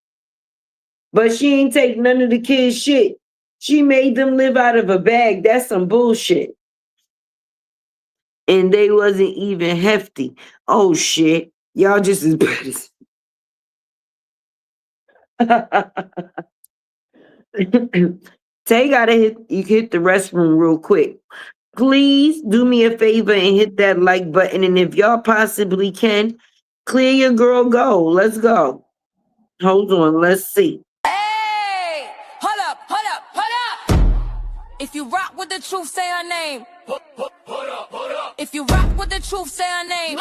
But she ain't take none of the kids' shit. She made them live out of a bag. That's some bullshit. And they wasn't even hefty. Oh shit. Y'all just as bad as Tay gotta hit the restroom real quick. Please do me a favor and hit that like button. And if y'all possibly can, clear your girl go. Let's go. Hold on, let's see. Hey, hold up. If you rock with the truth, say her name. If you rock with the truth, say her name.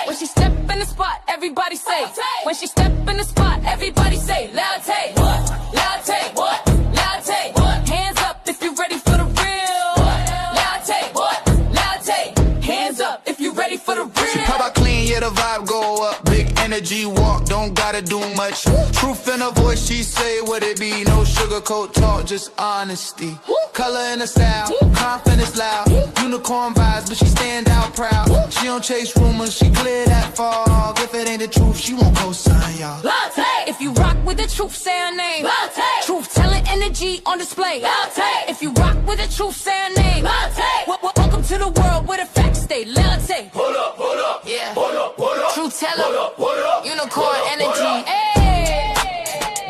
When she step in the spot, everybody say. When she step in the spot, everybody say. Latte, what? Latte, what? Latte, what? Hands up if you ready for the real. Latte, what? Latte, hands up if you ready for the real. She pop out clean, yeah, the vibe go up. Big energy walk, don't gotta do much. Truth in her voice, she say what it be. No sugarcoat talk, just honesty. Color in her style, confidence loud. Unicorn vibes, but she stand out proud. She don't chase rumors, she clear that fog. If it ain't the truth, she won't co-sign, y'all. Latte. If you rock with the truth, say her name. Latte. Truth telling energy on display. Latte. If you rock with the truth, say her name. Latte. Welcome to the world where the facts stay. Latte. Hold up, yeah. hold up. Truth teller, unicorn energy. Hey,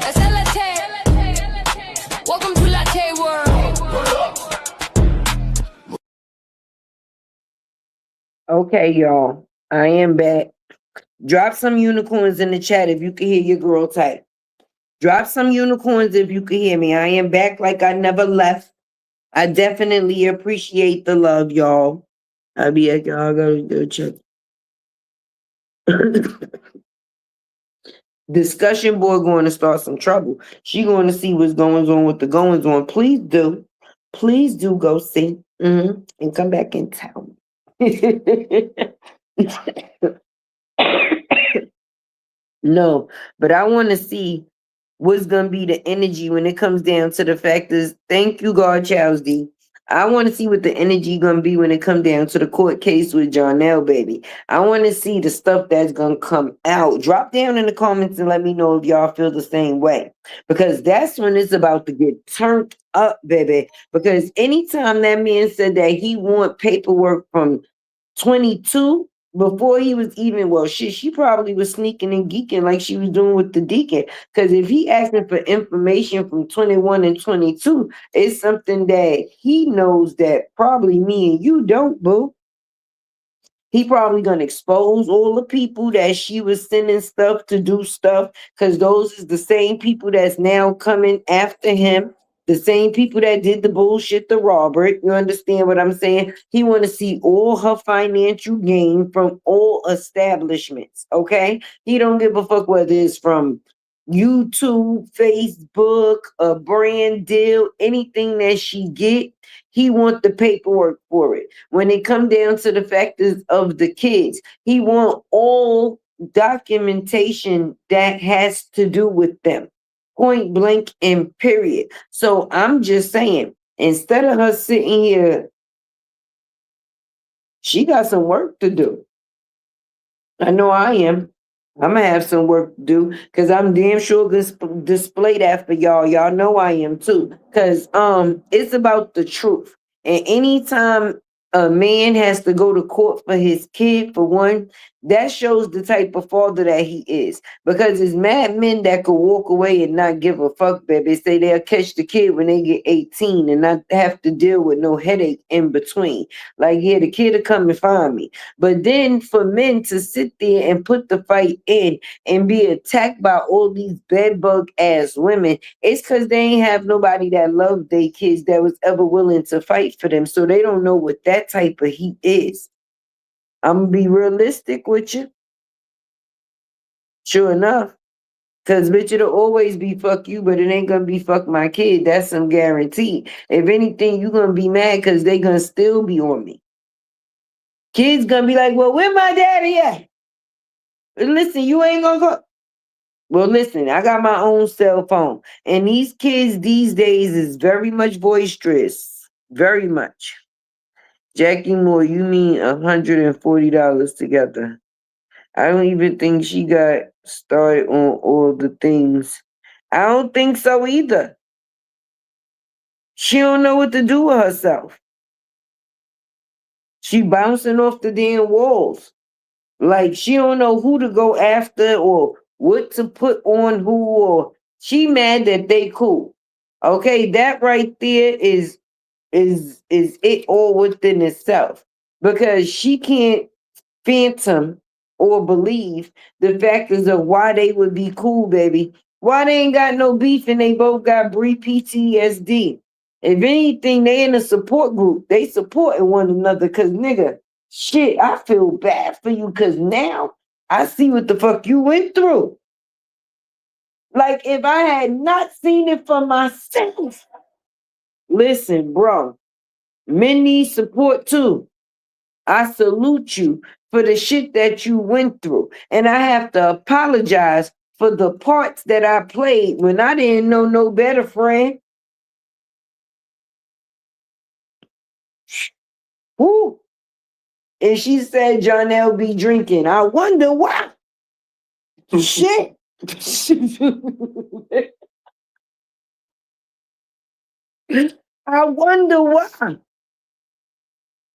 that's latte. Welcome to latte world. Okay, y'all. I am back. Drop some unicorns in the chat if you can hear your girl type. Drop some unicorns if you can hear me. I am back like I never left. I definitely appreciate the love, y'all. I'll be like, y'all go check. Discussion board going to start some trouble. She going to see what's going on with the goings on. Please do go see. And come back and tell me. No, but I want to see what's going to be the energy when it comes down to the factors. Thank you, God, Charles D. I want to see what the energy going to be when it comes down to the court case with Jarnell, baby. I want to see the stuff that's going to come out. Drop down in the comments and let me know if y'all feel the same way. Because that's when it's about to get turned up, baby. Because anytime that man said that he want paperwork from 22, before he was even, well, shit, she probably was sneaking and geeking like she was doing with the deacon. Because if he asking for information from 21 and 22, it's something that he knows that probably me and you don't, boo. He probably gonna expose all the people that she was sending stuff to do stuff, because those is the same people that's now coming after him. The same people that did the bullshit to Robert. You understand what I'm saying? He want to see all her financial gain from all establishments, okay? He don't give a fuck whether it's from YouTube, Facebook, a brand deal, anything that she get, he want the paperwork for it. When it come down to the factors of the kids, he want all documentation that has to do with them. Point blank and period. So I'm just saying, instead of her sitting here, she got some work to do. I know I am. I'm gonna have some work to do because I'm damn sure gonna display that for y'all. Y'all know I am too. Cause it's about the truth. And anytime a man has to go to court for his kid, for one, that shows the type of father that he is. Because it's mad men that could walk away and not give a fuck, baby. Say they'll catch the kid when they get 18 and not have to deal with no headache in between. Like, yeah, the kid will come and find me. But then for men to sit there and put the fight in and be attacked by all these bedbug ass women, it's because they ain't have nobody that loved their kids that was ever willing to fight for them. So they don't know what that type of heat is. I'm gonna be realistic with you. Sure enough. Cause bitch, it'll always be fuck you, but it ain't gonna be fuck my kid. That's some guarantee. If anything, you gonna be mad because they gonna still be on me. Kids gonna be like, well, where my daddy at? Listen, you ain't gonna go. Well, listen, I got my own cell phone. And these kids these days is very much boisterous. Very much. Jackie Moore, you mean $140 together. I don't even think she got started on all the things. I don't think so either. She don't know what to do with herself. She bouncing off the damn walls. Like she don't know who to go after or what to put on who, or she mad that they cool. Okay, that right there is it all within itself. Because she can't phantom or believe the factors of why they would be cool, baby. Why they ain't got no beef and they both got brief PTSD. If anything, they in a support group. They supporting one another because, nigga, shit, I feel bad for you because now I see what the fuck you went through. Like, if I had not seen it for myself. Listen, bro, men need support too. I salute you for the shit that you went through. And I have to apologize for the parts that I played when I didn't know no better, friend. Woo. And she said Jonelle be drinking. I wonder why. Shit. I wonder why.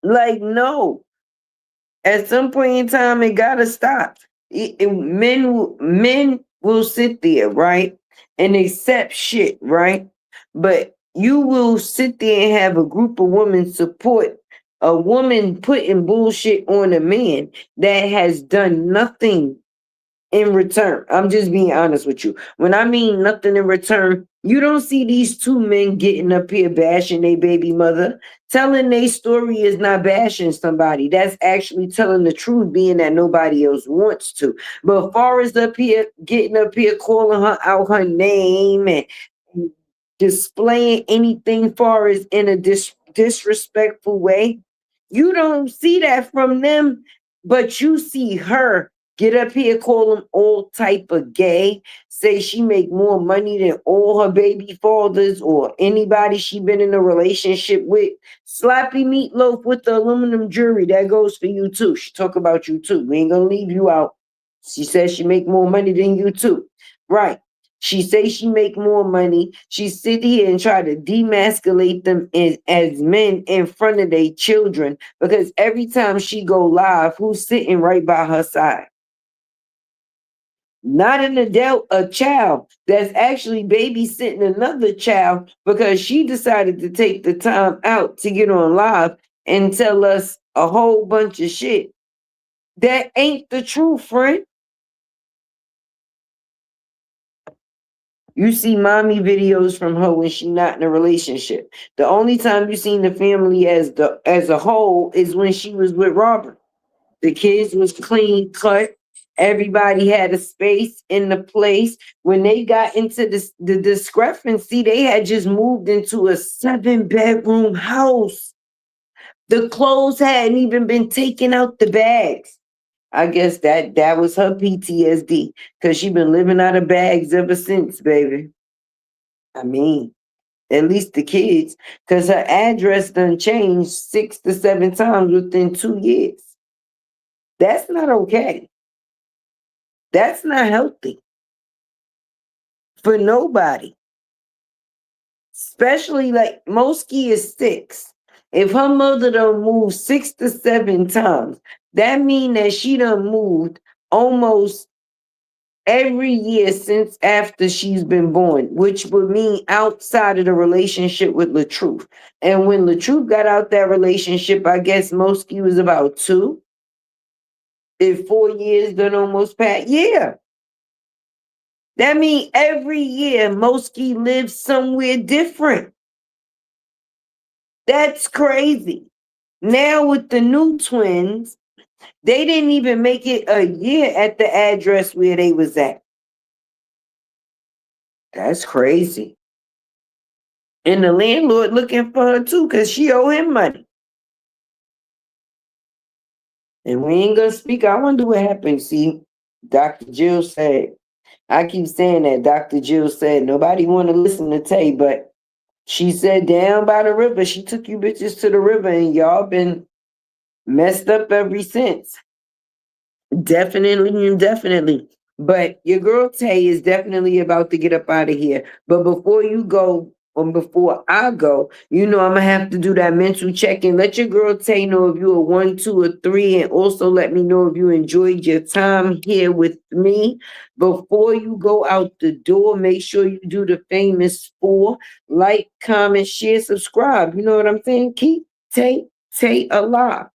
Like, no. At some point in time, it gotta stop. Men will sit there, right, and accept shit, right? But you will sit there and have a group of women support a woman putting bullshit on a man that has done nothing in return. I'm just being honest with you. When I mean nothing in return, you don't see these two men getting up here bashing their baby mother. Telling their story is not bashing somebody. That's actually telling the truth, being that nobody else wants to. But far as up here, getting up here, calling her out her name and displaying anything far as in a disrespectful way, you don't see that from them, but you see her get up here, call them all type of gay, say she make more money than all her baby fathers or anybody she been in a relationship with. Sloppy Meatloaf with the aluminum jewelry, that goes for you too. She talk about you too. We ain't gonna leave you out. She says she make more money than you too. Right. She say she make more money. She sit here and try to demasculate them as men in front of their children, because every time she go live, who's sitting right by her side? Not an adult, a child that's actually babysitting another child, because she decided to take the time out to get on live and tell us a whole bunch of shit. That ain't the truth, friend. You see mommy videos from her when she's not in a relationship. The only time you seen the family as a whole is when she was with Robert. The kids was clean cut. Everybody had a space in the place. When they got into the discrepancy, they had just moved into a 7-bedroom house. The clothes hadn't even been taken out the bags. I guess that was her PTSD, because she been living out of bags ever since, baby. I mean, at least the kids, because her address done changed 6 to 7 times within 2 years. That's not okay. That's not healthy for nobody. Especially like Mosky is 6. If her mother done moved 6 to 7 times, that mean that she done moved almost every year since after she's been born, which would mean outside of the relationship with LaTruth. And when LaTruth got out that relationship, I guess Mosky was about 2. If 4 years done almost passed, yeah. That means every year Mosky lives somewhere different. That's crazy. Now with the new twins, they didn't even make it a year at the address where they was at. That's crazy. And the landlord looking for her too, because she owe him money. And we ain't gonna speak. I wonder what happened. See, Dr. Jill said, I keep saying that Dr. Jill said nobody want to listen to Tay, but she said down by the river, she took you bitches to the river and y'all been messed up ever since. Definitely. But your girl Tay is definitely about to get up out of here. But before you go, or before I go, you know I'm gonna have to do that mental check-in. Let your girl Tay know if you a 1, 2, or 3, and also let me know if you enjoyed your time here with me. Before you go out the door, make sure you do the famous 4: like, comment, share, subscribe. You know what I'm saying? Keep Tay alive.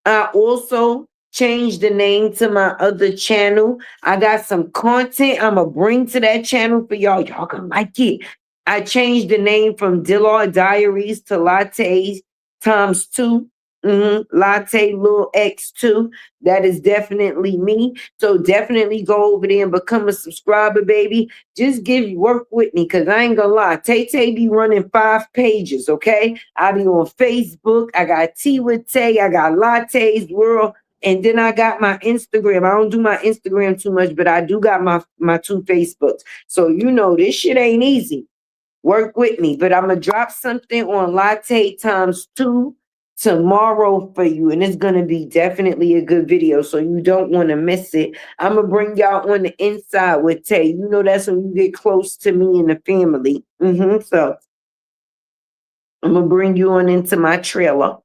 I also changed the name to my other channel. I got some content I'm gonna bring to that channel for y'all. Y'all gonna like it. I changed the name from Dillard Diaries to Latte times 2. Latte Lil X2. That is definitely me. So definitely go over there and become a subscriber, baby. Just work with me, because I ain't gonna lie. Tay be running 5 pages, okay? I be on Facebook. I got Tea with Tay. I got Latte's World. And then I got my Instagram. I don't do my Instagram too much, but I do got my 2 Facebooks. So you know this shit ain't easy. Work with me. But I'm going to drop something on Latte times 2 tomorrow for you. And it's going to be definitely a good video. So you don't want to miss it. I'm going to bring y'all on the inside with Tay. You know that's when you get close to me and the family. So I'm going to bring you on into my trailer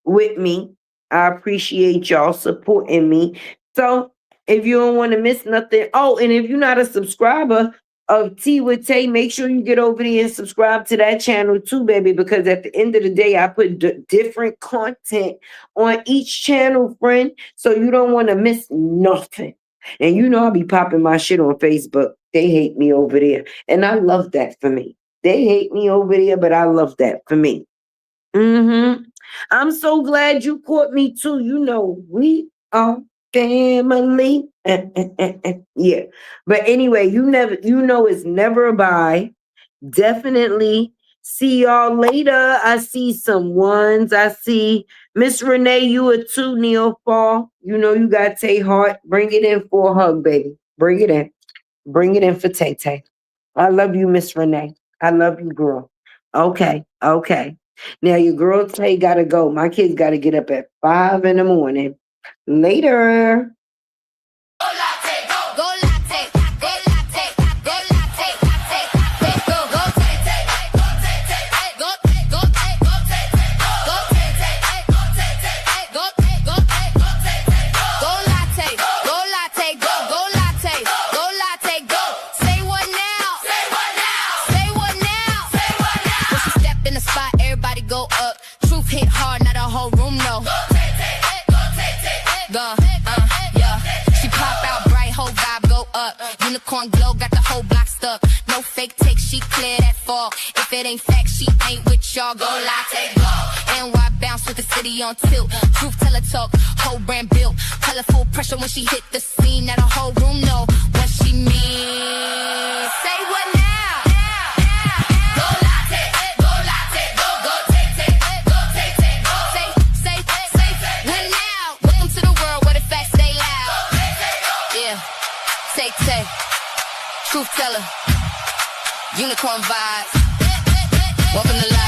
with me. I appreciate y'all supporting me. So if you don't want to miss nothing. Oh, and if you're not a subscriber of Tea with Tay, make sure you get over there and subscribe to that channel too, baby, because at the end of the day, I put different content on each channel, friend. So you don't want to miss nothing. And you know I'll be popping my shit on Facebook. They hate me over there. And I love that for me. They hate me over there, but I love that for me. I'm so glad you caught me too. You know, we are family. Yeah. But anyway, you know it's never a bye. Definitely see y'all later. I see some ones. I see Miss Renee, you a 2, Neil Fall. You know you got Tay Heart. Bring it in for a hug, baby. Bring it in. Bring it in for Tay Tay. I love you, Miss Renee. I love you, girl. Okay. Now your girl Tay gotta go. My kids gotta get up at 5 in the morning. Later. Unicorn glow, got the whole block stuck. No fake take, she clear that fall. If it ain't fact, she ain't with y'all. Go latte, go. NY bounce with the city on tilt. Truth teller talk, whole brand built. Colorful pressure when she hit the scene that a whole room know what she means. Say what now? Go latte, go latte, go take, go take, go say what now? Welcome to the world where the facts stay loud. Yeah, take, truth teller, unicorn vibes. Welcome to life.